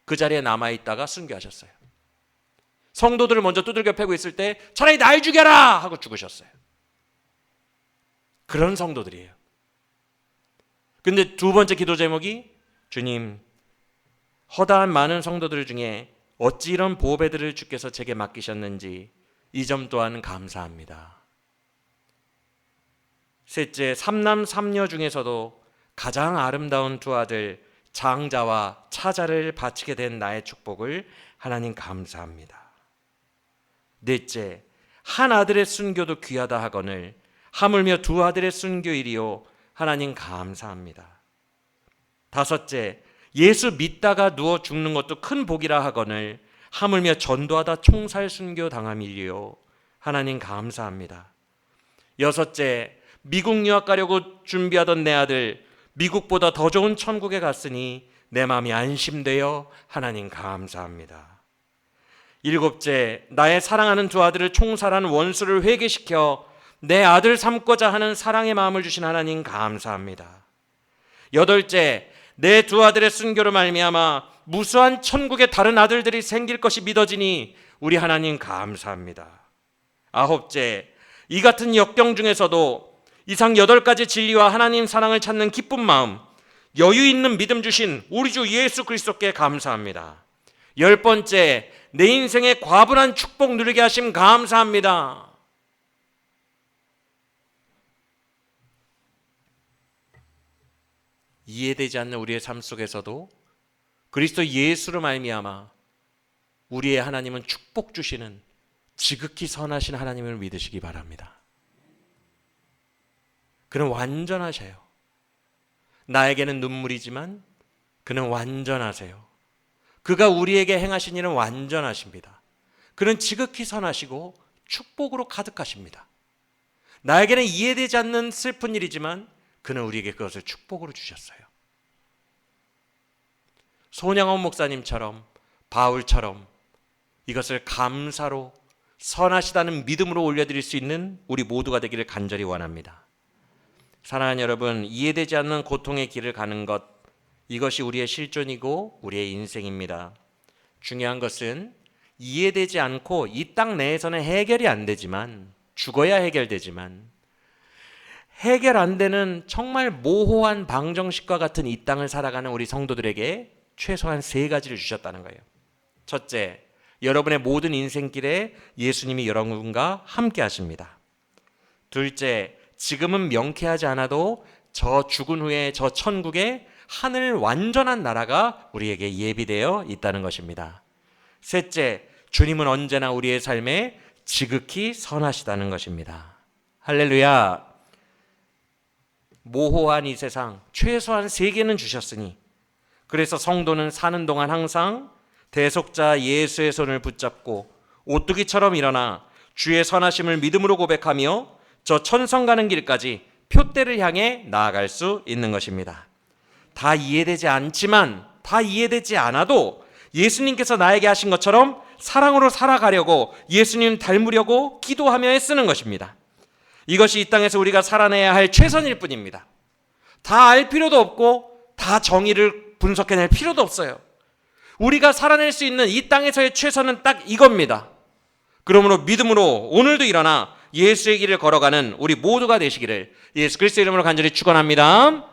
그 자리에 남아있다가 순교하셨어요. 성도들을 먼저 두들겨 패고 있을 때 차라리 날 죽여라 하고 죽으셨어요. 그런 성도들이에요. 근데 두 번째 기도 제목이 주님, 허다한 많은 성도들 중에 어찌 이런 보배들을 주께서 제게 맡기셨는지 이 점 또한 감사합니다. 셋째, 삼남 삼녀 중에서도 가장 아름다운 두 아들 장자와 차자를 바치게 된 나의 축복을 하나님 감사합니다. 넷째, 한 아들의 순교도 귀하다 하거늘 하물며 두 아들의 순교일이요 하나님 감사합니다. 다섯째, 예수 믿다가 누워 죽는 것도 큰 복이라 하거늘 하물며 전도하다 총살 순교 당함이리요 하나님 감사합니다. 여섯째, 미국 유학 가려고 준비하던 내 아들 미국보다 더 좋은 천국에 갔으니 내 마음이 안심되어 하나님 감사합니다. 일곱째, 나의 사랑하는 두 아들을 총살한 원수를 회개시켜 내 아들 삼고자 하는 사랑의 마음을 주신 하나님 감사합니다. 여덟째, 내 두 아들의 순교로 말미암아 무수한 천국의 다른 아들들이 생길 것이 믿어지니 우리 하나님 감사합니다. 아홉째, 이 같은 역경 중에서도 이상 8가지 진리와 하나님 사랑을 찾는 기쁜 마음, 여유 있는 믿음 주신 우리 주 예수 그리스도께 감사합니다. 10번째, 내 인생의 과분한 축복 누리게 하심 감사합니다. 이해되지 않는 우리의 삶 속에서도 그리스도 예수로 말미암아 우리의 하나님은 축복 주시는 지극히 선하신 하나님을 믿으시기 바랍니다. 그는 완전하셔요. 나에게는 눈물이지만 그는 완전하세요. 그가 우리에게 행하신 일은 완전하십니다. 그는 지극히 선하시고 축복으로 가득하십니다. 나에게는 이해되지 않는 슬픈 일이지만 그는 우리에게 그것을 축복으로 주셨어요. 손양원 목사님처럼 바울처럼 이것을 감사로 선하시다는 믿음으로 올려드릴 수 있는 우리 모두가 되기를 간절히 원합니다. 사랑하는 여러분, 이해되지 않는 고통의 길을 가는 것, 이것이 우리의 실존이고 우리의 인생입니다. 중요한 것은 이해되지 않고 이 땅 내에서는 해결이 안 되지만, 죽어야 해결되지만, 해결 안 되는 정말 모호한 방정식과 같은 이 땅을 살아가는 우리 성도들에게 최소한 3가지를 주셨다는 거예요. 첫째, 여러분의 모든 인생길에 예수님이 여러분과 함께 하십니다. 둘째, 지금은 명쾌하지 않아도 저 죽은 후에 저 천국에 하늘 완전한 나라가 우리에게 예비되어 있다는 것입니다. 셋째, 주님은 언제나 우리의 삶에 지극히 선하시다는 것입니다. 할렐루야. 모호한 이 세상 최소한 3개는 주셨으니, 그래서 성도는 사는 동안 항상 대속자 예수의 손을 붙잡고 오뚜기처럼 일어나 주의 선하심을 믿음으로 고백하며 저 천성 가는 길까지 표대를 향해 나아갈 수 있는 것입니다. 다 이해되지 않지만, 다 이해되지 않아도 예수님께서 나에게 하신 것처럼 사랑으로 살아가려고, 예수님 닮으려고 기도하며 애쓰는 것입니다. 이것이 이 땅에서 우리가 살아내야 할 최선일 뿐입니다. 다 알 필요도 없고 다 정의를 분석해낼 필요도 없어요. 우리가 살아낼 수 있는 이 땅에서의 최선은 딱 이겁니다. 그러므로 믿음으로 오늘도 일어나 예수의 길을 걸어가는 우리 모두가 되시기를 예수 그리스도의 이름으로 간절히 축원합니다.